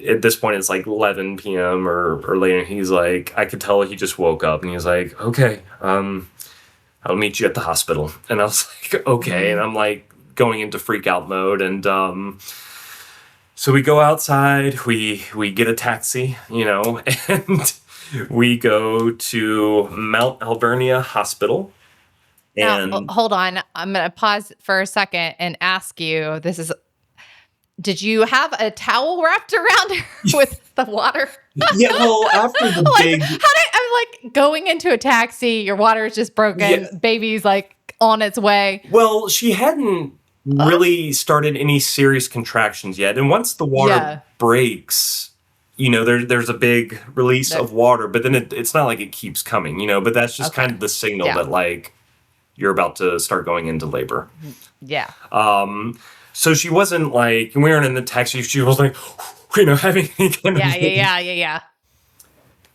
at this point it's like 11 p.m. or later. He's like, I could tell he just woke up, and he was like, okay, I'll meet you at the hospital. And I was like, okay. And I'm like going into freak out mode. And so we go outside, we get a taxi, and we go to Mount Alvernia Hospital. And now, hold on. I'm going to pause for a second and ask you, did you have a towel wrapped around her with the water? Yeah, well, after the I'm like going into a taxi, your water is just broken, baby's like on its way. Well, she hadn't really started any serious contractions yet. And once the water breaks, there's a big release of water, but then it's not like it keeps coming, but that's just kind of the signal that like you're about to start going into labor. Yeah. So she wasn't like, we weren't in the taxi, she was like, having any kind of... Yeah.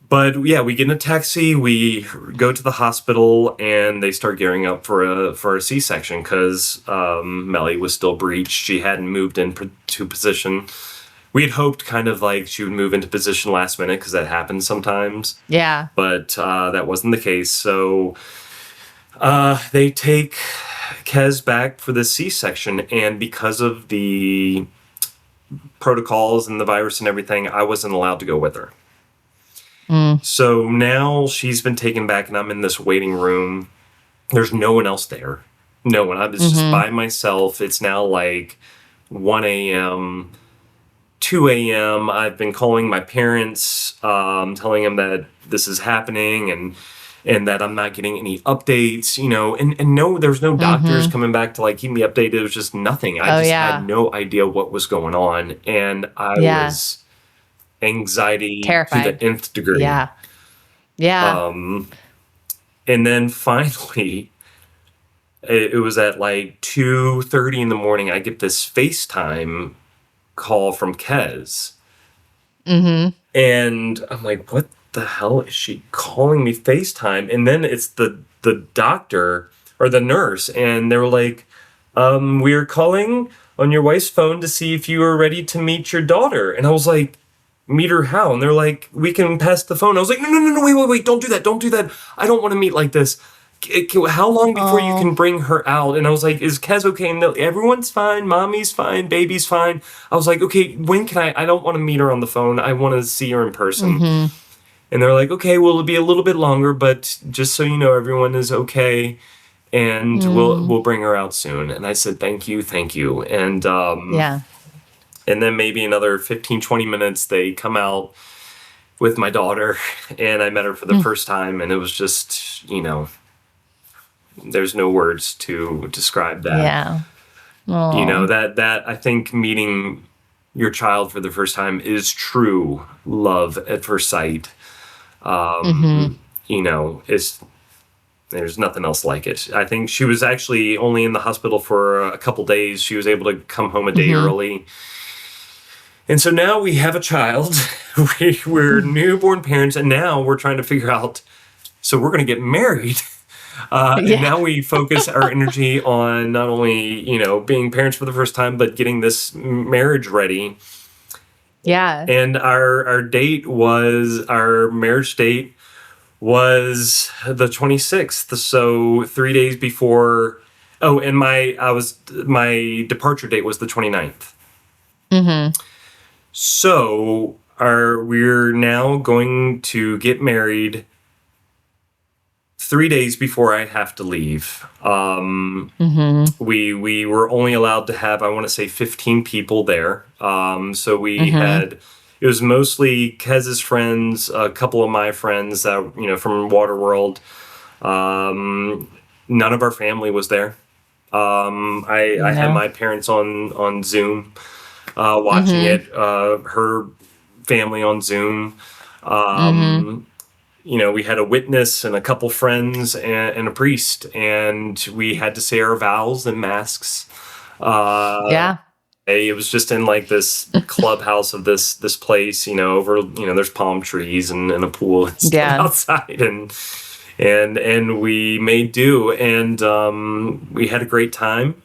But yeah, we get in a taxi, we go to the hospital, and they start gearing up for a C-section because Mellie was still breached. She hadn't moved into position. We had hoped kind of like she would move into position last minute because that happens sometimes. Yeah. But that wasn't the case. So they take Kez back for the C-section, and because of the protocols and the virus and everything, I wasn't allowed to go with her. So now she's been taken back, and I'm in this waiting room. There's no one else there. No one. I was just by myself. It's now like 1 a.m., 2 a.m. I've been calling my parents, telling them that this is happening and that I'm not getting any updates, and no, there's no doctors coming back to like keep me updated. It was just nothing. I had no idea what was going on, and I was anxiety terrified to the nth degree. Yeah. And then finally, it was at like 2:30 in the morning. I get this FaceTime call from Kez. And I'm like, what the hell is she calling me FaceTime? And then it's the doctor or the nurse, and they were like, we're calling on your wife's phone to see if you are ready to meet your daughter. And I was like, meet her how? And they're like, we can pass the phone. I was like, no, wait, don't do that. I don't want to meet like this. How long before you can bring her out? And I was like, is Kez okay? And everyone's fine. Mommy's fine. Baby's fine. I was like, okay, when can I don't want to meet her on the phone. I want to see her in person. And they're like, okay, well, it'll be a little bit longer, but just so you know, everyone is okay. And we'll bring her out soon. And I said, thank you. And and then maybe another 15, 20 minutes, they come out with my daughter, and I met her for the first time, and it was just, there's no words to describe that. Yeah. That I think meeting your child for the first time is true love at first sight. There's nothing else like it. I think she was actually only in the hospital for a couple days. She was able to come home a day early. And so now we have a child. We're newborn parents, and now we're trying to figure out, so we're going to get married. And now we focus our energy on not only, being parents for the first time, but getting this marriage ready. Yeah. And our marriage date was the 26th. So 3 days before, and my departure date was the 29th. So we're now going to get married 3 days before I have to leave. We were only allowed to have, I want to say, 15 people there. So we had, it was mostly Kez's friends, a couple of my friends that, from Waterworld. None of our family was there. I had my parents on Zoom watching it, her family on Zoom. Um, we had a witness and a couple friends and a priest, and we had to say our vows and masks. It was just in like this clubhouse of this place, over, there's palm trees and a pool and stuff outside, and we made do, and we had a great time,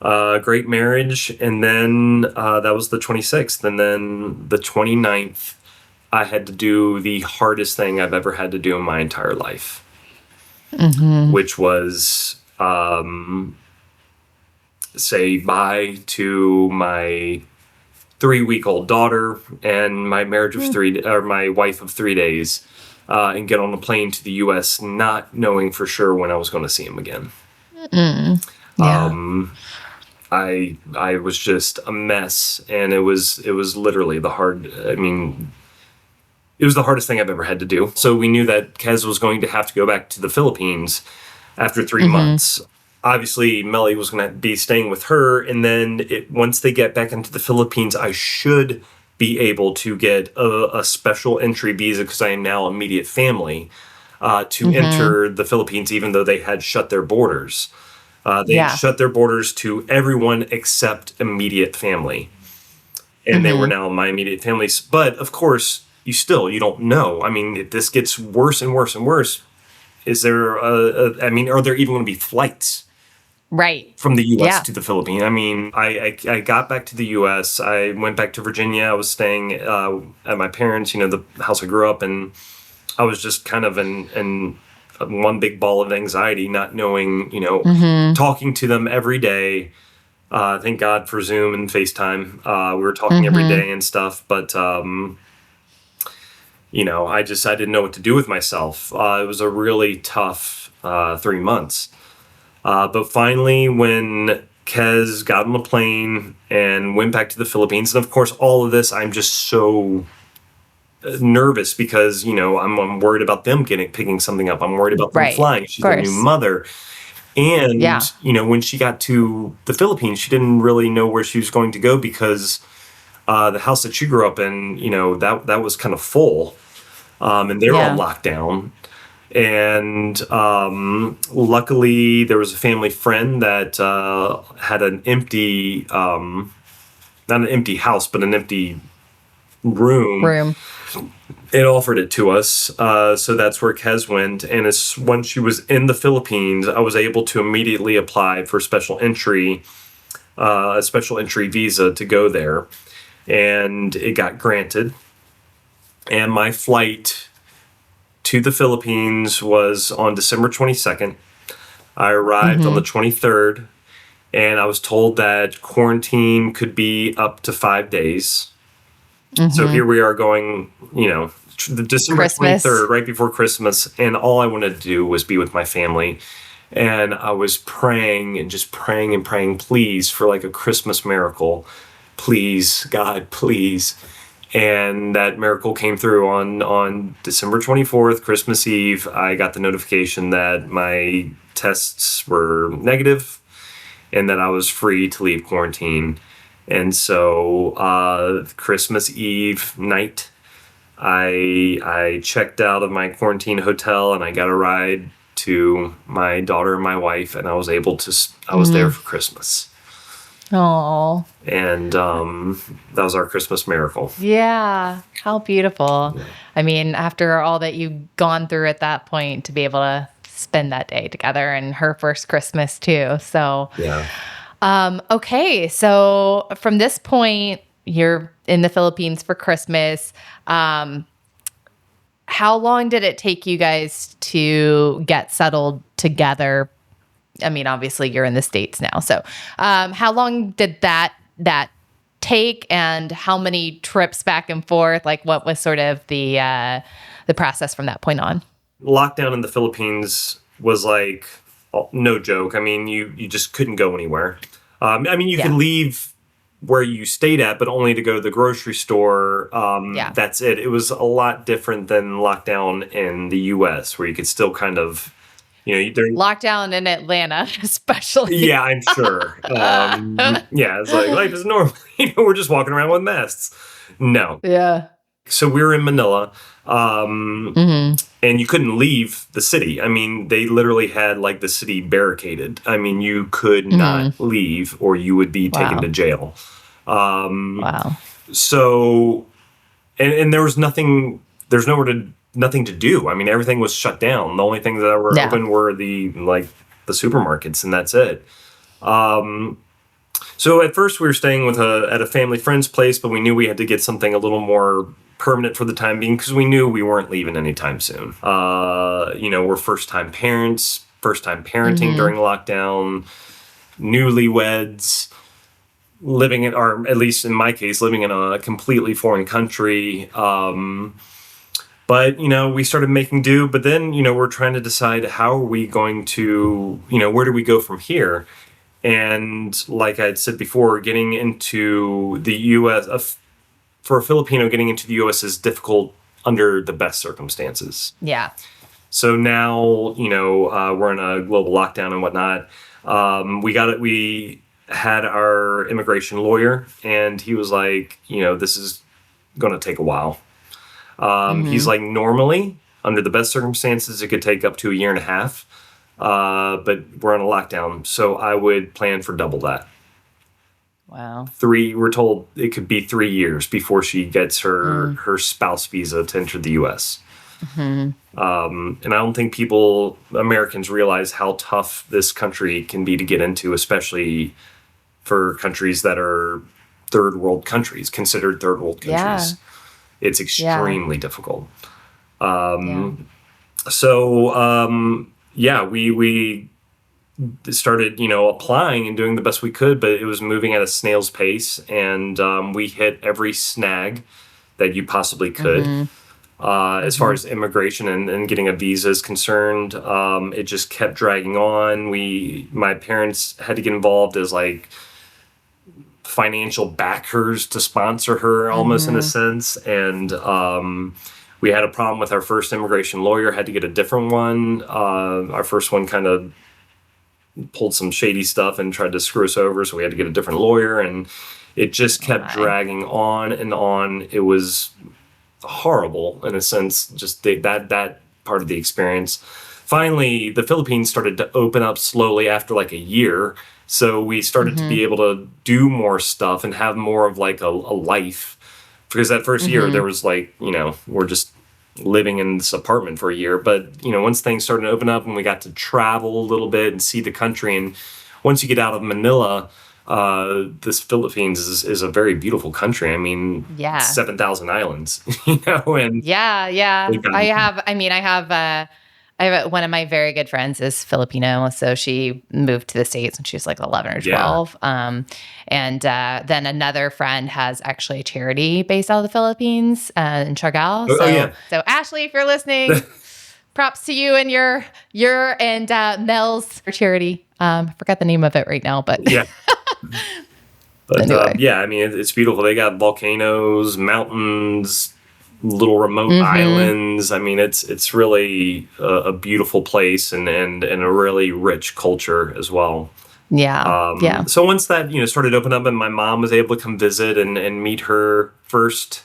great marriage, and then that was the 26th, and then the 29th, I had to do the hardest thing I've ever had to do in my entire life, which was say bye to my 3-week-old daughter and my marriage of my wife of 3 days, and get on a plane to the U.S. not knowing for sure when I was going to see him again. I was just a mess, and it was literally it was the hardest thing I've ever had to do. So we knew that Kez was going to have to go back to the Philippines after 3 months. Obviously, Mellie was going to be staying with her, and then once they get back into the Philippines, I should be able to get a special entry visa, because I am now immediate family, to enter the Philippines, even though they had shut their borders. They shut their borders to everyone except immediate family. And they were now my immediate families. But, of course, you don't know. I mean, if this gets worse and worse and worse, is there are there even going to be flights? Right. From the U.S. to the Philippines? I mean, I got back to the U.S. I went back to Virginia. I was staying at my parents', the house I grew up in. I was just kind of in one big ball of anxiety, not knowing, talking to them every day. Thank God for Zoom and FaceTime. We were talking every day and stuff, but I didn't know what to do with myself. It was a really tough 3 months. But finally, when Kez got on the plane and went back to the Philippines, and of course, all of this, I'm just so nervous because, I'm worried about them picking something up. I'm worried about them flying. She's a new mother. And, when she got to the Philippines, she didn't really know where she was going to go, because the house that she grew up in, that was kind of full. And they were on lockdown. And luckily, there was a family friend that had an empty, not an empty house, but an empty room. It offered it to us. So that's where Kez went. And once she was in the Philippines, I was able to immediately apply for a special entry visa to go there. And it got granted. And my flight to the Philippines was on December 22nd. I arrived on the 23rd, and I was told that quarantine could be up to 5 days. So here we are going, the December 23rd, right before Christmas, and all I wanted to do was be with my family. And I was praying and just praying and praying, please, for like a Christmas miracle. Please, God, please. And that miracle came through on December 24th, Christmas Eve. I got the notification that my tests were negative and that I was free to leave quarantine. And so Christmas Eve night, I checked out of my quarantine hotel and I got a ride to my daughter and my wife, and I was there for Christmas. Oh. And that was our Christmas miracle. Yeah. How beautiful. Yeah. I mean, after all that you've gone through at that point, to be able to spend that day together, and her first Christmas too. So, yeah. Okay. So from this point, you're in the Philippines for Christmas. How long did it take you guys to get settled together? I mean, obviously you're in the States now. So, how long did that take, and how many trips back and forth? Like, what was sort of the process from that point on? Lockdown in the Philippines was like no joke. I mean, you just couldn't go anywhere. You could leave where you stayed at, but only to go to the grocery store. That's it. It was a lot different than lockdown in the U.S., where you could still kind of, lockdown in Atlanta, especially. Yeah, I'm sure. It's like life is normal. We're just walking around with masks. No. Yeah. So we were in Manila, and you couldn't leave the city. I mean, they literally had like the city barricaded. I mean, you could not leave or you would be taken to jail. Wow. So, and there was nothing, nothing to do. I mean, everything was shut down. The only things that were open were the supermarkets, and that's it. So at first we were staying at a family friend's place, but we knew we had to get something a little more permanent for the time being because we knew we weren't leaving anytime soon. We're first-time parents, first-time parenting during lockdown, newlyweds, living in, or at least in my case, living in a completely foreign country. But, we started making do. But then, we're trying to decide how are we going to, where do we go from here? And like I'd said before, getting into the U.S., for a Filipino, getting into the U.S. is difficult under the best circumstances. Yeah. So now, we're in a global lockdown and whatnot. We had our immigration lawyer, and he was like, this is going to take a while. He's like, normally, under the best circumstances, it could take up to a year and a half. But we're on a lockdown, so I would plan for double that. Wow. We're told it could be 3 years before she gets her spouse visa to enter the U.S. And I don't think Americans realize how tough this country can be to get into, especially for countries that are considered third world countries. Yeah. It's extremely difficult. We started, applying and doing the best we could, but it was moving at a snail's pace, and we hit every snag that you possibly could. As far as immigration and getting a visa is concerned, it just kept dragging on. My parents had to get involved as like financial backers to sponsor her, almost in a sense, and we had a problem with our first immigration lawyer, had to get a different one. Our first one kind of pulled some shady stuff and tried to screw us over, so we had to get a different lawyer, and it just kept dragging on and on. It was horrible in a sense, just that part of the experience. Finally, the Philippines started to open up slowly after like a year, so we started to be able to do more stuff and have more of like a life. Because that first year there was like, we're just living in this apartment for a year. But, once things started to open up and we got to travel a little bit and see the country, and once you get out of Manila, this Philippines is a very beautiful country. I mean, 7,000 islands, and I have one of my very good friends is Filipino, so she moved to the States when she was like 11 or 12. And then another friend has actually a charity based out of the Philippines in Siargao. So Ashley, if you're listening, props to you and your and Mel's charity. I forgot the name of it right now, but yeah. But anyway. I mean, it's beautiful. They got volcanoes, mountains, little remote islands. I mean, it's really a beautiful place and a really rich culture as well. So once that started to open up, and my mom was able to come visit and meet her first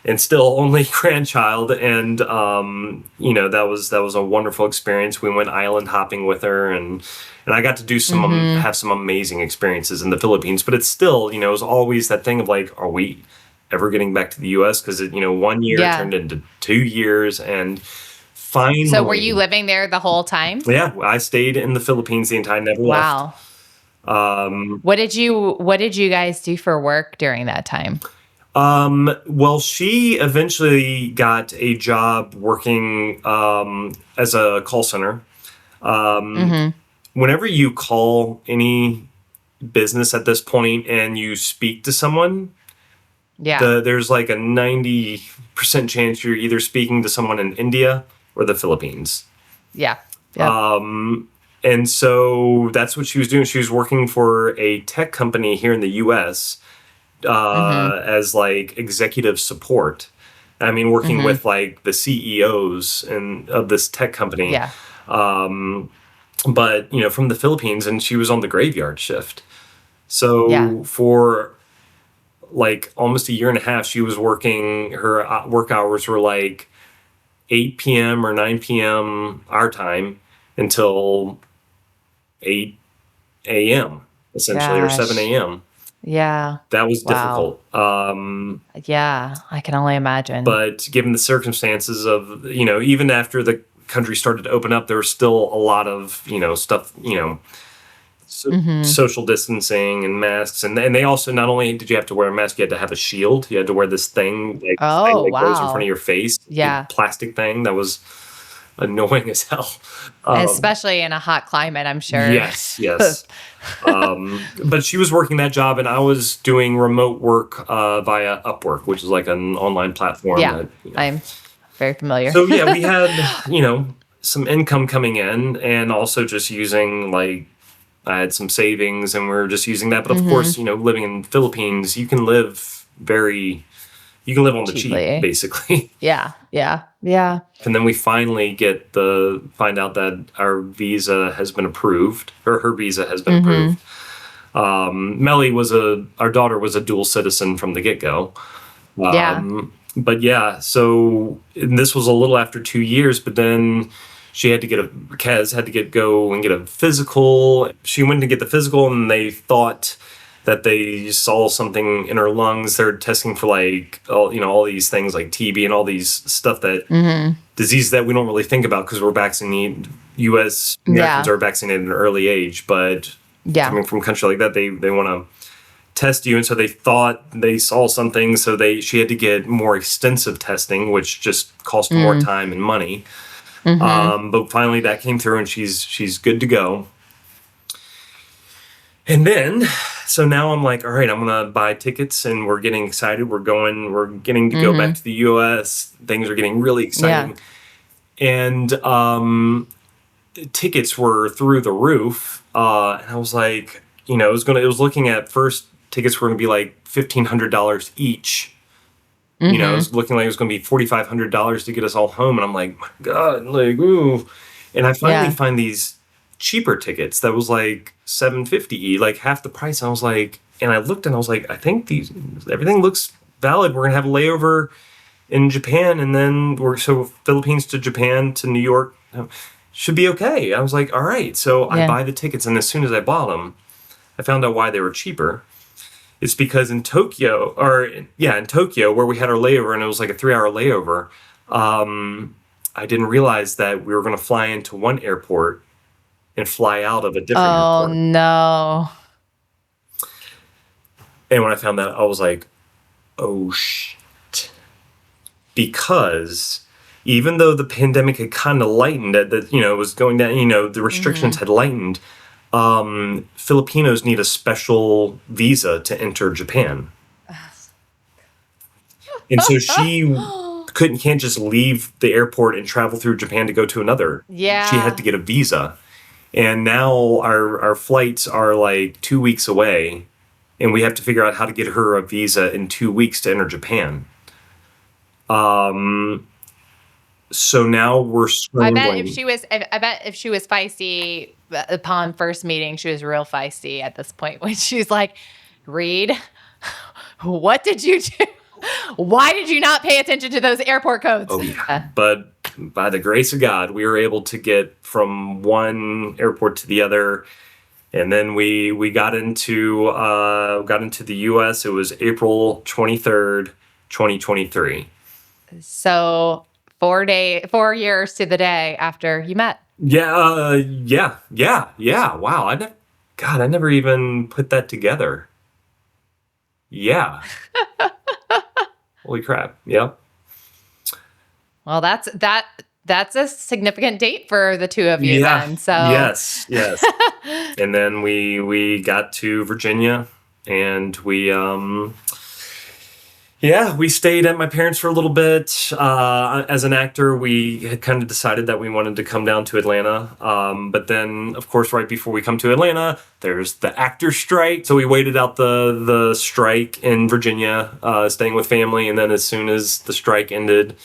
and still only grandchild, and that was a wonderful experience. We went island hopping with her, and I got to do have some amazing experiences in the Philippines. But it's still it was always that thing of like, are we ever getting back to the U.S.? Because 1 year turned into 2 years, and finally. So were you living there the whole time? Yeah, I stayed in the Philippines the entire never left. Wow. What did you guys do for work during that time? Well, she eventually got a job working as a call center. Whenever you call any business at this point and you speak to someone, there's like a 90% chance you're either speaking to someone in India or the Philippines. And so that's what she was doing. She was working for a tech company here in the U.S. As like executive support. I mean, working with like the CEOs of this tech company. But from the Philippines, and she was on the graveyard shift. So for like almost a year and a half, she was working, her work hours were like 8 p.m. or 9 p.m. our time until 8 a.m. essentially, or 7 Gosh. a.m. Yeah. That was Wow. difficult. Yeah, I can only imagine. But given the circumstances of, even after the country started to open up, there was still a lot of, stuff, social distancing and masks. And they also, not only did you have to wear a mask, you had to have a shield. You had to wear this thing, Oh, that goes in front of wow. your face, big Yeah. plastic thing that was annoying as hell. Especially in a hot climate, I'm sure. Yes. But she was working that job, and I was doing remote work via Upwork, which is like an online platform. Yeah, that, I'm very familiar. So yeah, we had some income coming in, and also just using I had some savings, and we were just using that. But of course, living in the Philippines, you can live on the cheap, Cheaply. basically. Yeah. And then we finally find out that our visa has been approved, or her visa has been approved. Mellie our daughter was a dual citizen from the get-go. But yeah, so this was a little after 2 years, but then she had to Kaz had to go and get a physical. She went to get the physical, and they thought that they saw something in her lungs. They're testing for all these things like TB and all these stuff that diseases that we don't really think about because we're vaccinated. U.S. Americans are vaccinated at an early age, but coming from a country like that, they want to test you, and so they thought they saw something. So she had to get more extensive testing, which just cost more time and money. But finally, that came through, and she's good to go. And then, so now I'm like, all right, I'm going to buy tickets, and we're getting excited. We're getting to go back to the U.S. Things are getting really exciting. And tickets were through the roof. And I was like, it was looking at first, tickets were going to be like $1,500 each. It was looking like it was going to be $4,500 to get us all home. And I'm like, my God, ooh. And I finally find these cheaper tickets that was like $750, like half the price. And I was like, and I looked and I was like, I think everything looks valid. We're gonna have a layover in Japan, and then Philippines to Japan to New York should be okay. I was like, all right. So I buy the tickets, and as soon as I bought them, I found out why they were cheaper. It's because in Tokyo, where we had our layover, and it was like a 3-hour layover, I didn't realize that we were going to fly into one airport and fly out of a different airport. Oh, no. And when I found that, I was like, oh, shit. Because even though the pandemic had kind of lightened, it was going down, the restrictions had lightened, Filipinos need a special visa to enter Japan. And so she can't just leave the airport and travel through Japan to go to another. Yeah. She had to get a visa. And now our flights are like 2 weeks away, and we have to figure out how to get her a visa in 2 weeks to enter Japan. So now we're scrambling. I bet if she was feisty upon first meeting, she was real feisty at this point when she's like, Reed, what did you do? Why did you not pay attention to those airport codes? Oh, yeah. But by the grace of God, we were able to get from one airport to the other. And then we got into the U.S. It was April 23rd, 2023. So 4 years to the day after you met. Yeah. Wow. I never even put that together. Yeah. Holy crap. Yeah. Well, that's a significant date for the two of you then. So yes. And then we got to Virginia, and we stayed at my parents for a little bit. As an actor, we had kind of decided that we wanted to come down to Atlanta. But then, of course, right before we come to Atlanta, there's the actor strike. So we waited out the strike in Virginia, staying with family. And then as soon as the strike ended,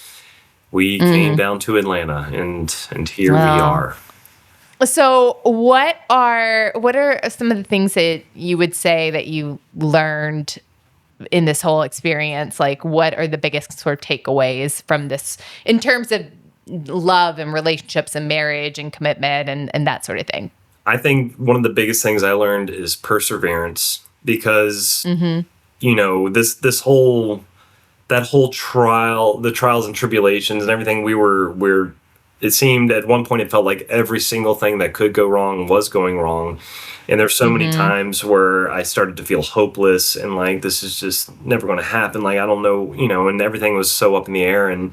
we came down to Atlanta, and here we are. So what are some of the things that you would say that you learned in this whole experience? Like, what are the biggest sort of takeaways from this in terms of love and relationships and marriage and commitment and that sort of thing? I think one of the biggest things I learned is perseverance, because, this whole, that whole trial, the trials and tribulations and everything it seemed at one point, it felt like every single thing that could go wrong was going wrong. And there's so many times where I started to feel hopeless and like, this is just never going to happen. Like, I don't know, and everything was so up in the air.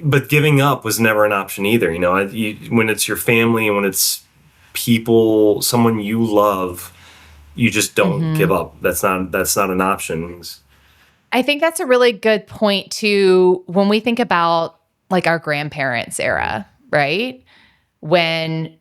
But giving up was never an option either. When it's your family and when it's people, someone you love, you just don't give up. That's not an option. I think that's a really good point too, when we think about like our grandparents' era, right? When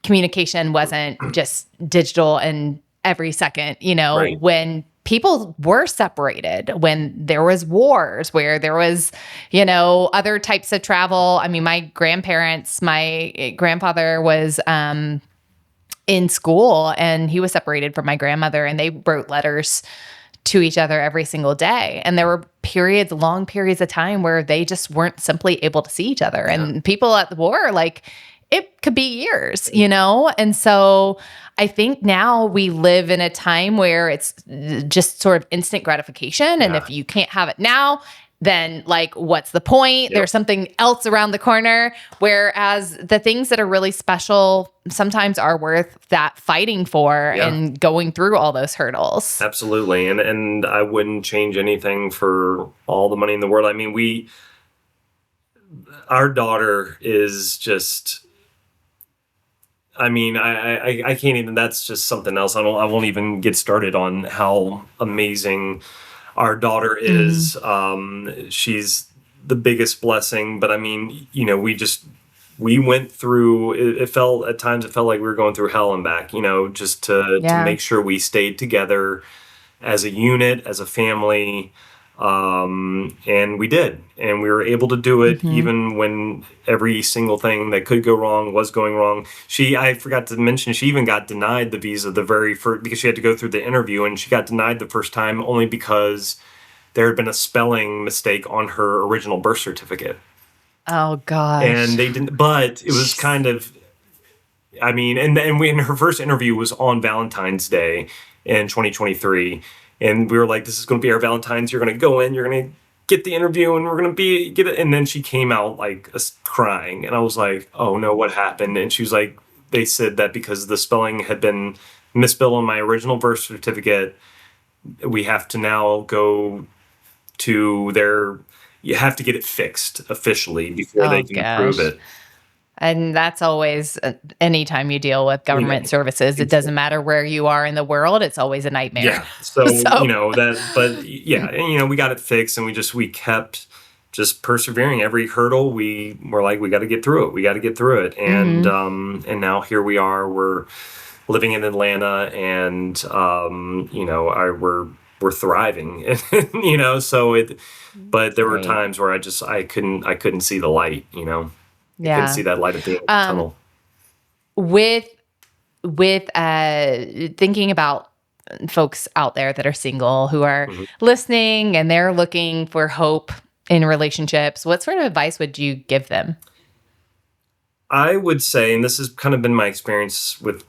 communication wasn't just digital and every second, Right. When people were separated, when there was wars, where there was, other types of travel. I mean, my grandfather was in school and he was separated from my grandmother, and they wrote letters to each other every single day. And there were long periods of time where they just weren't simply able to see each other. Yeah. And people at the war, like, it could be years, And so I think now we live in a time where it's just sort of instant gratification. And if you can't have it now, then like, what's the point? Yep. There's something else around the corner. Whereas the things that are really special sometimes are worth that fighting for and going through all those hurdles. Absolutely. And I wouldn't change anything for all the money in the world. I mean, our daughter is just, I can't even, that's just something else. I won't even get started on how amazing our daughter is. She's the biggest blessing, but I mean, we went through, at times it felt like we were going through hell and back, just to make sure we stayed together as a unit, as a family. And we did, and we were able to do it even when every single thing that could go wrong was going wrong. I forgot to mention, she even got denied the visa the very first, because she had to go through the interview, and she got denied the first time only because there had been a spelling mistake on her original birth certificate. Oh gosh. And they didn't, but it was kind of, and her first interview was on Valentine's Day in 2023. And we were like, this is going to be our Valentine's. You're going to go in, you're going to get the interview, and we're going to get it. And then she came out like crying. And I was like, oh no, what happened? And she was like, they said that because the spelling had been misspelled on my original birth certificate, we have to now go to you have to get it fixed officially before they can approve it. And that's always, anytime you deal with government services, it doesn't matter where you are in the world, it's always a nightmare. Yeah. So, and we got it fixed, and we kept just persevering. Every hurdle, we were like, we got to get through it. We got to get through it. And, and now here we are, we're living in Atlanta, and, we're thriving, but there were times where I couldn't see the light, Yeah. I couldn't see that light at the end of the tunnel. With thinking about folks out there that are single who are listening and they're looking for hope in relationships, what sort of advice would you give them? I would say, and this has kind of been my experience with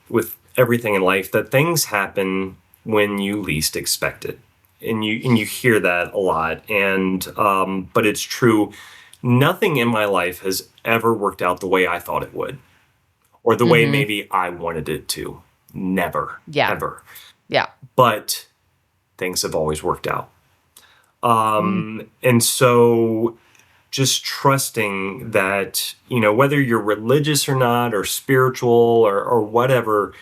everything in life, that things happen when you least expect it. And you hear that a lot. And but it's true. Nothing in my life has ever worked out the way I thought it would, or the way maybe I wanted it to. Never. Yeah. Ever. Yeah. But things have always worked out. And so just trusting that, whether you're religious or not, or spiritual or whatever,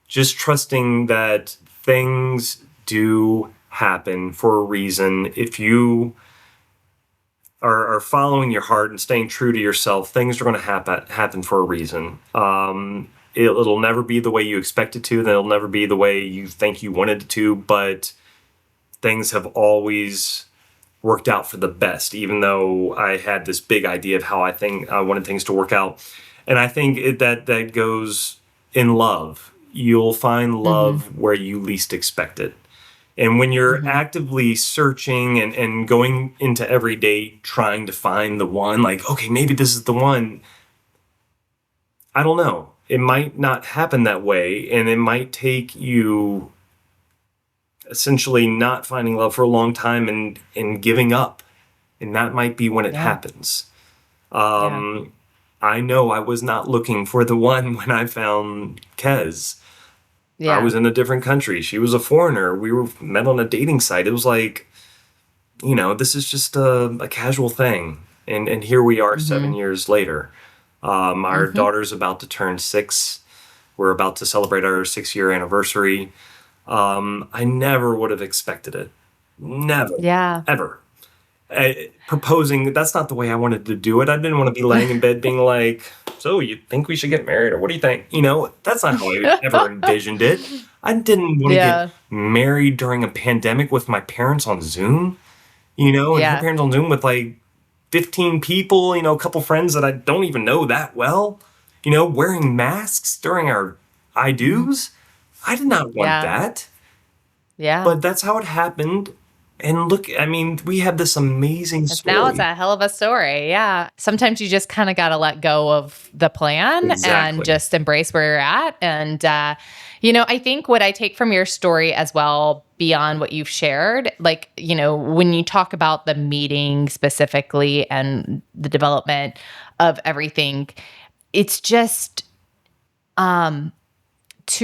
just trusting that things do happen for a reason. If you are following your heart and staying true to yourself, things are going to happen for a reason. It'll never be the way you expect it to, and it'll never be the way you think you wanted it to, but things have always worked out for the best, even though I had this big idea of how I wanted things to work out. And I think that goes in love. You'll find love where you least expect it. And when you're actively searching and going into every day trying to find the one, like, okay, maybe this is the one, I don't know. It might not happen that way, and it might take you essentially not finding love for a long time and giving up. And that might be when it happens. I know I was not looking for the one when I found Kez. I was in a different country. She was a foreigner. We were met on a dating site. It was like, this is just a casual thing. And here we are 7 years later. Our daughter's about to turn 6. We're about to celebrate our 6-year anniversary. I never would have expected it. Never. Yeah. Ever. Proposing, that's not the way I wanted to do it. I didn't want to be laying in bed being like, so you think we should get married, or what do you think? That's not how I ever envisioned it. I didn't want to get married during a pandemic with my parents on Zoom, and her parents on Zoom with like 15 people, a couple friends that I don't even know that well, wearing masks during our I do's. I did not want that. Yeah. But that's how it happened. And look, I mean, we have this amazing story. Now it's a hell of a story. Yeah. Sometimes you just kind of got to let go of the plan and just embrace where you're at. And, I think what I take from your story as well, beyond what you've shared, like, when you talk about the meeting specifically and the development of everything, it's just to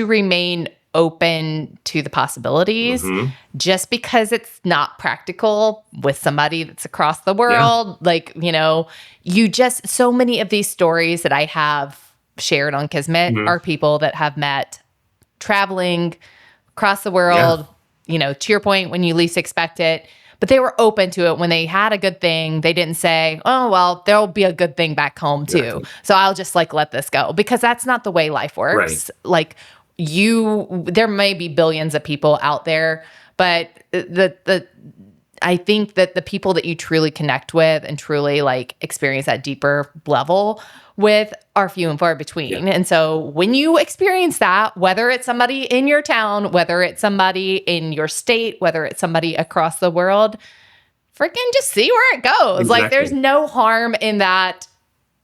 remain open to the possibilities. Just because it's not practical with somebody that's across the world. Like, so many of these stories that I have shared on Kismet are people that have met traveling across the world, to your point, when you least expect it. But they were open to it. When they had a good thing, they didn't say, oh, well, there'll be a good thing back home too. So I'll just let this go, because that's not the way life works. Like, there may be billions of people out there, but I think that the people that you truly connect with and truly experience that deeper level with are few and far between. And so when you experience that, whether it's somebody in your town, whether it's somebody in your state, whether it's somebody across the world, freaking just see where it goes. Like, there's no harm in that,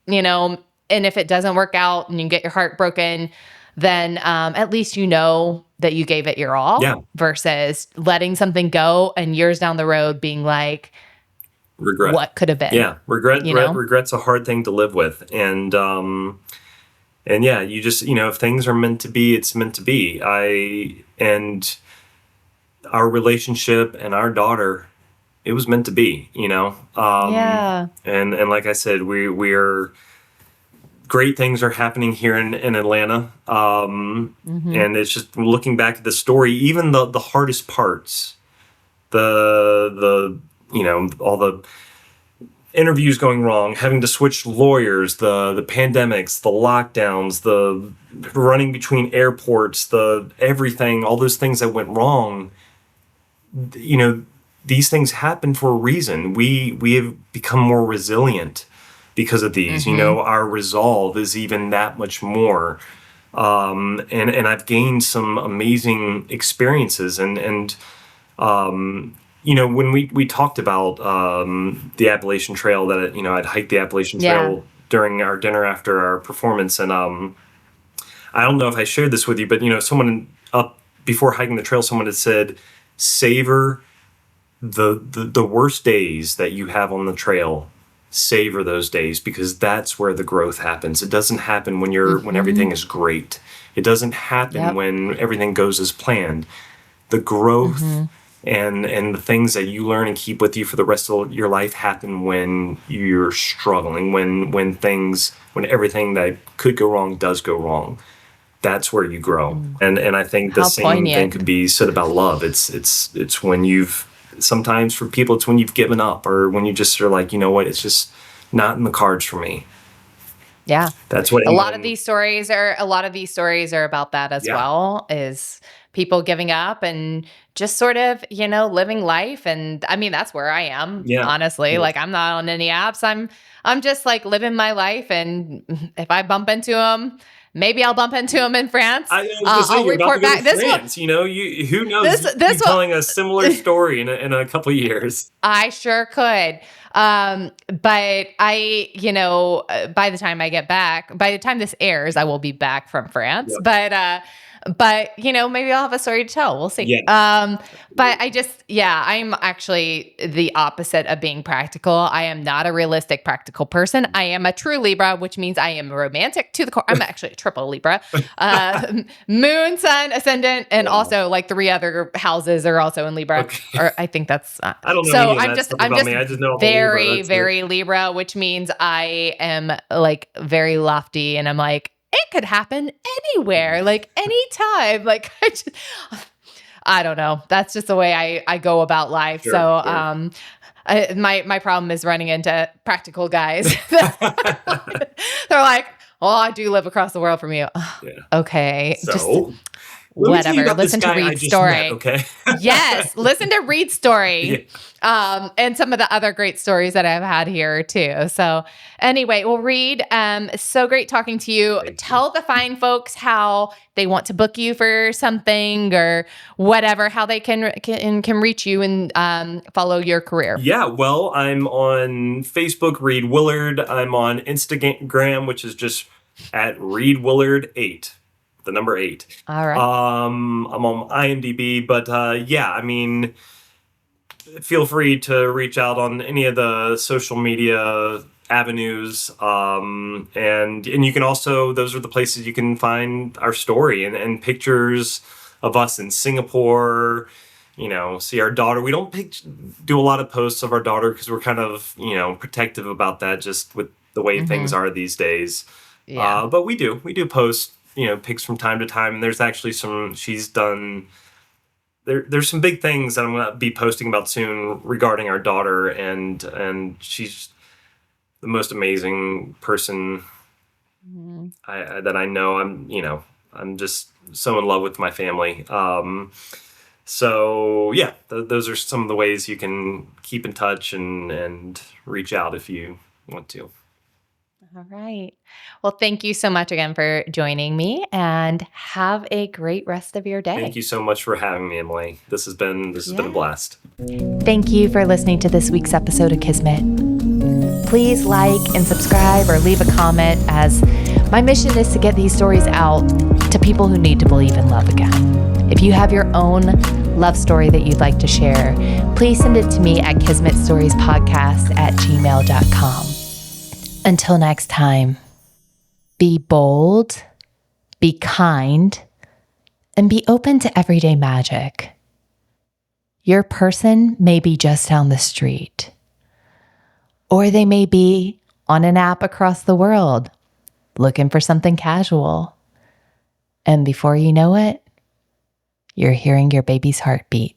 and if it doesn't work out and you get your heart broken, then at least that you gave it your all, versus letting something go and years down the road being like, regret. What could have been? Yeah, regret's a hard thing to live with, and you just if things are meant to be, it's meant to be. And our relationship and our daughter, it was meant to be. And like I said, we're. Great things are happening here in Atlanta. And it's just looking back at the story, even the hardest parts, the all the interviews going wrong, having to switch lawyers, the pandemics, the lockdowns, the running between airports, the everything, all those things that went wrong, these things happen for a reason. We have become more resilient because of these. Our resolve is even that much more. And I've gained some amazing experiences. And when we talked about the Appalachian Trail, that I'd hiked the Appalachian Trail during our dinner after our performance. And I don't know if I shared this with you, but someone up before hiking the trail, someone had said, savor the worst days that you have on the trail. Savor those days, because that's where the growth happens. It doesn't happen when when everything is great. It doesn't happen when everything goes as planned. The growth and the things that you learn and keep with you for the rest of your life happen when you're struggling, when everything that could go wrong does go wrong. That's where you grow. And I think the same thing could be said about love. It's when sometimes for people, it's when you've given up, or when you just are like, what, it's just not in the cards for me. Yeah. That's what a lot of these stories are about that as well, is people giving up and just sort of, living life. And I mean, that's where I am, honestly. Yeah. Like, I'm not on any apps. I'm just like living my life. And if I bump into them, maybe I'll bump into him in France. I'll report back. This France, who knows? This telling a similar story in a couple of years. I sure could. But I, by the time I get back, by the time this airs, I will be back from France. Yep. But maybe I'll have a story to tell. We'll see. Yeah. But I'm actually the opposite of being practical. I am not a realistic, practical person. I am a true Libra, which means I am romantic to the core. I'm actually a triple Libra. Moon, Sun, Ascendant, and also like 3 other houses are also in Libra. Okay. Or I think that's. I don't know. So I'm just very, very Libra, which means I am like very lofty, and I'm like, it could happen anywhere, like anytime. Like I don't know. That's just the way I go about life. Sure, so, my problem is running into practical guys. They're like, "Oh, I do live across the world from you." Yeah. Okay, so, just whatever. Listen to Reed's story. Met, okay. Yes, listen to Reed's story. Yeah. And some of the other great stories that I've had here too. So anyway, well, Reed, so great talking to you. Tell the fine folks how they want to book you for something or whatever, how they can reach you and follow your career. Yeah, well, I'm on Facebook, Reed Willard. I'm on Instagram, which is just at Reed Willard 8. The number 8. All right. I'm on IMDb, but I mean, feel free to reach out on any of the social media avenues, and you can also, those are the places you can find our story and pictures of us in Singapore. See our daughter. We don't do a lot of posts of our daughter because we're kind of protective about that, just with the way things are these days. Yeah. But we do post pics from time to time. And there's actually she's done, there's some big things that I'm going to be posting about soon regarding our daughter. And she's the most amazing person that I know. I'm just so in love with my family. So yeah, those are some of the ways you can keep in touch and reach out if you want to. All right. Well, thank you so much again for joining me, and have a great rest of your day. Thank you so much for having me, Emily. This has been a blast. Thank you for listening to this week's episode of Kismet. Please like and subscribe or leave a comment, as my mission is to get these stories out to people who need to believe in love again. If you have your own love story that you'd like to share, please send it to me at kismetstoriespodcast@gmail.com. Until next time, be bold, be kind, and be open to everyday magic. Your person may be just down the street, or they may be on an app across the world looking for something casual. And before you know it, you're hearing your baby's heartbeat.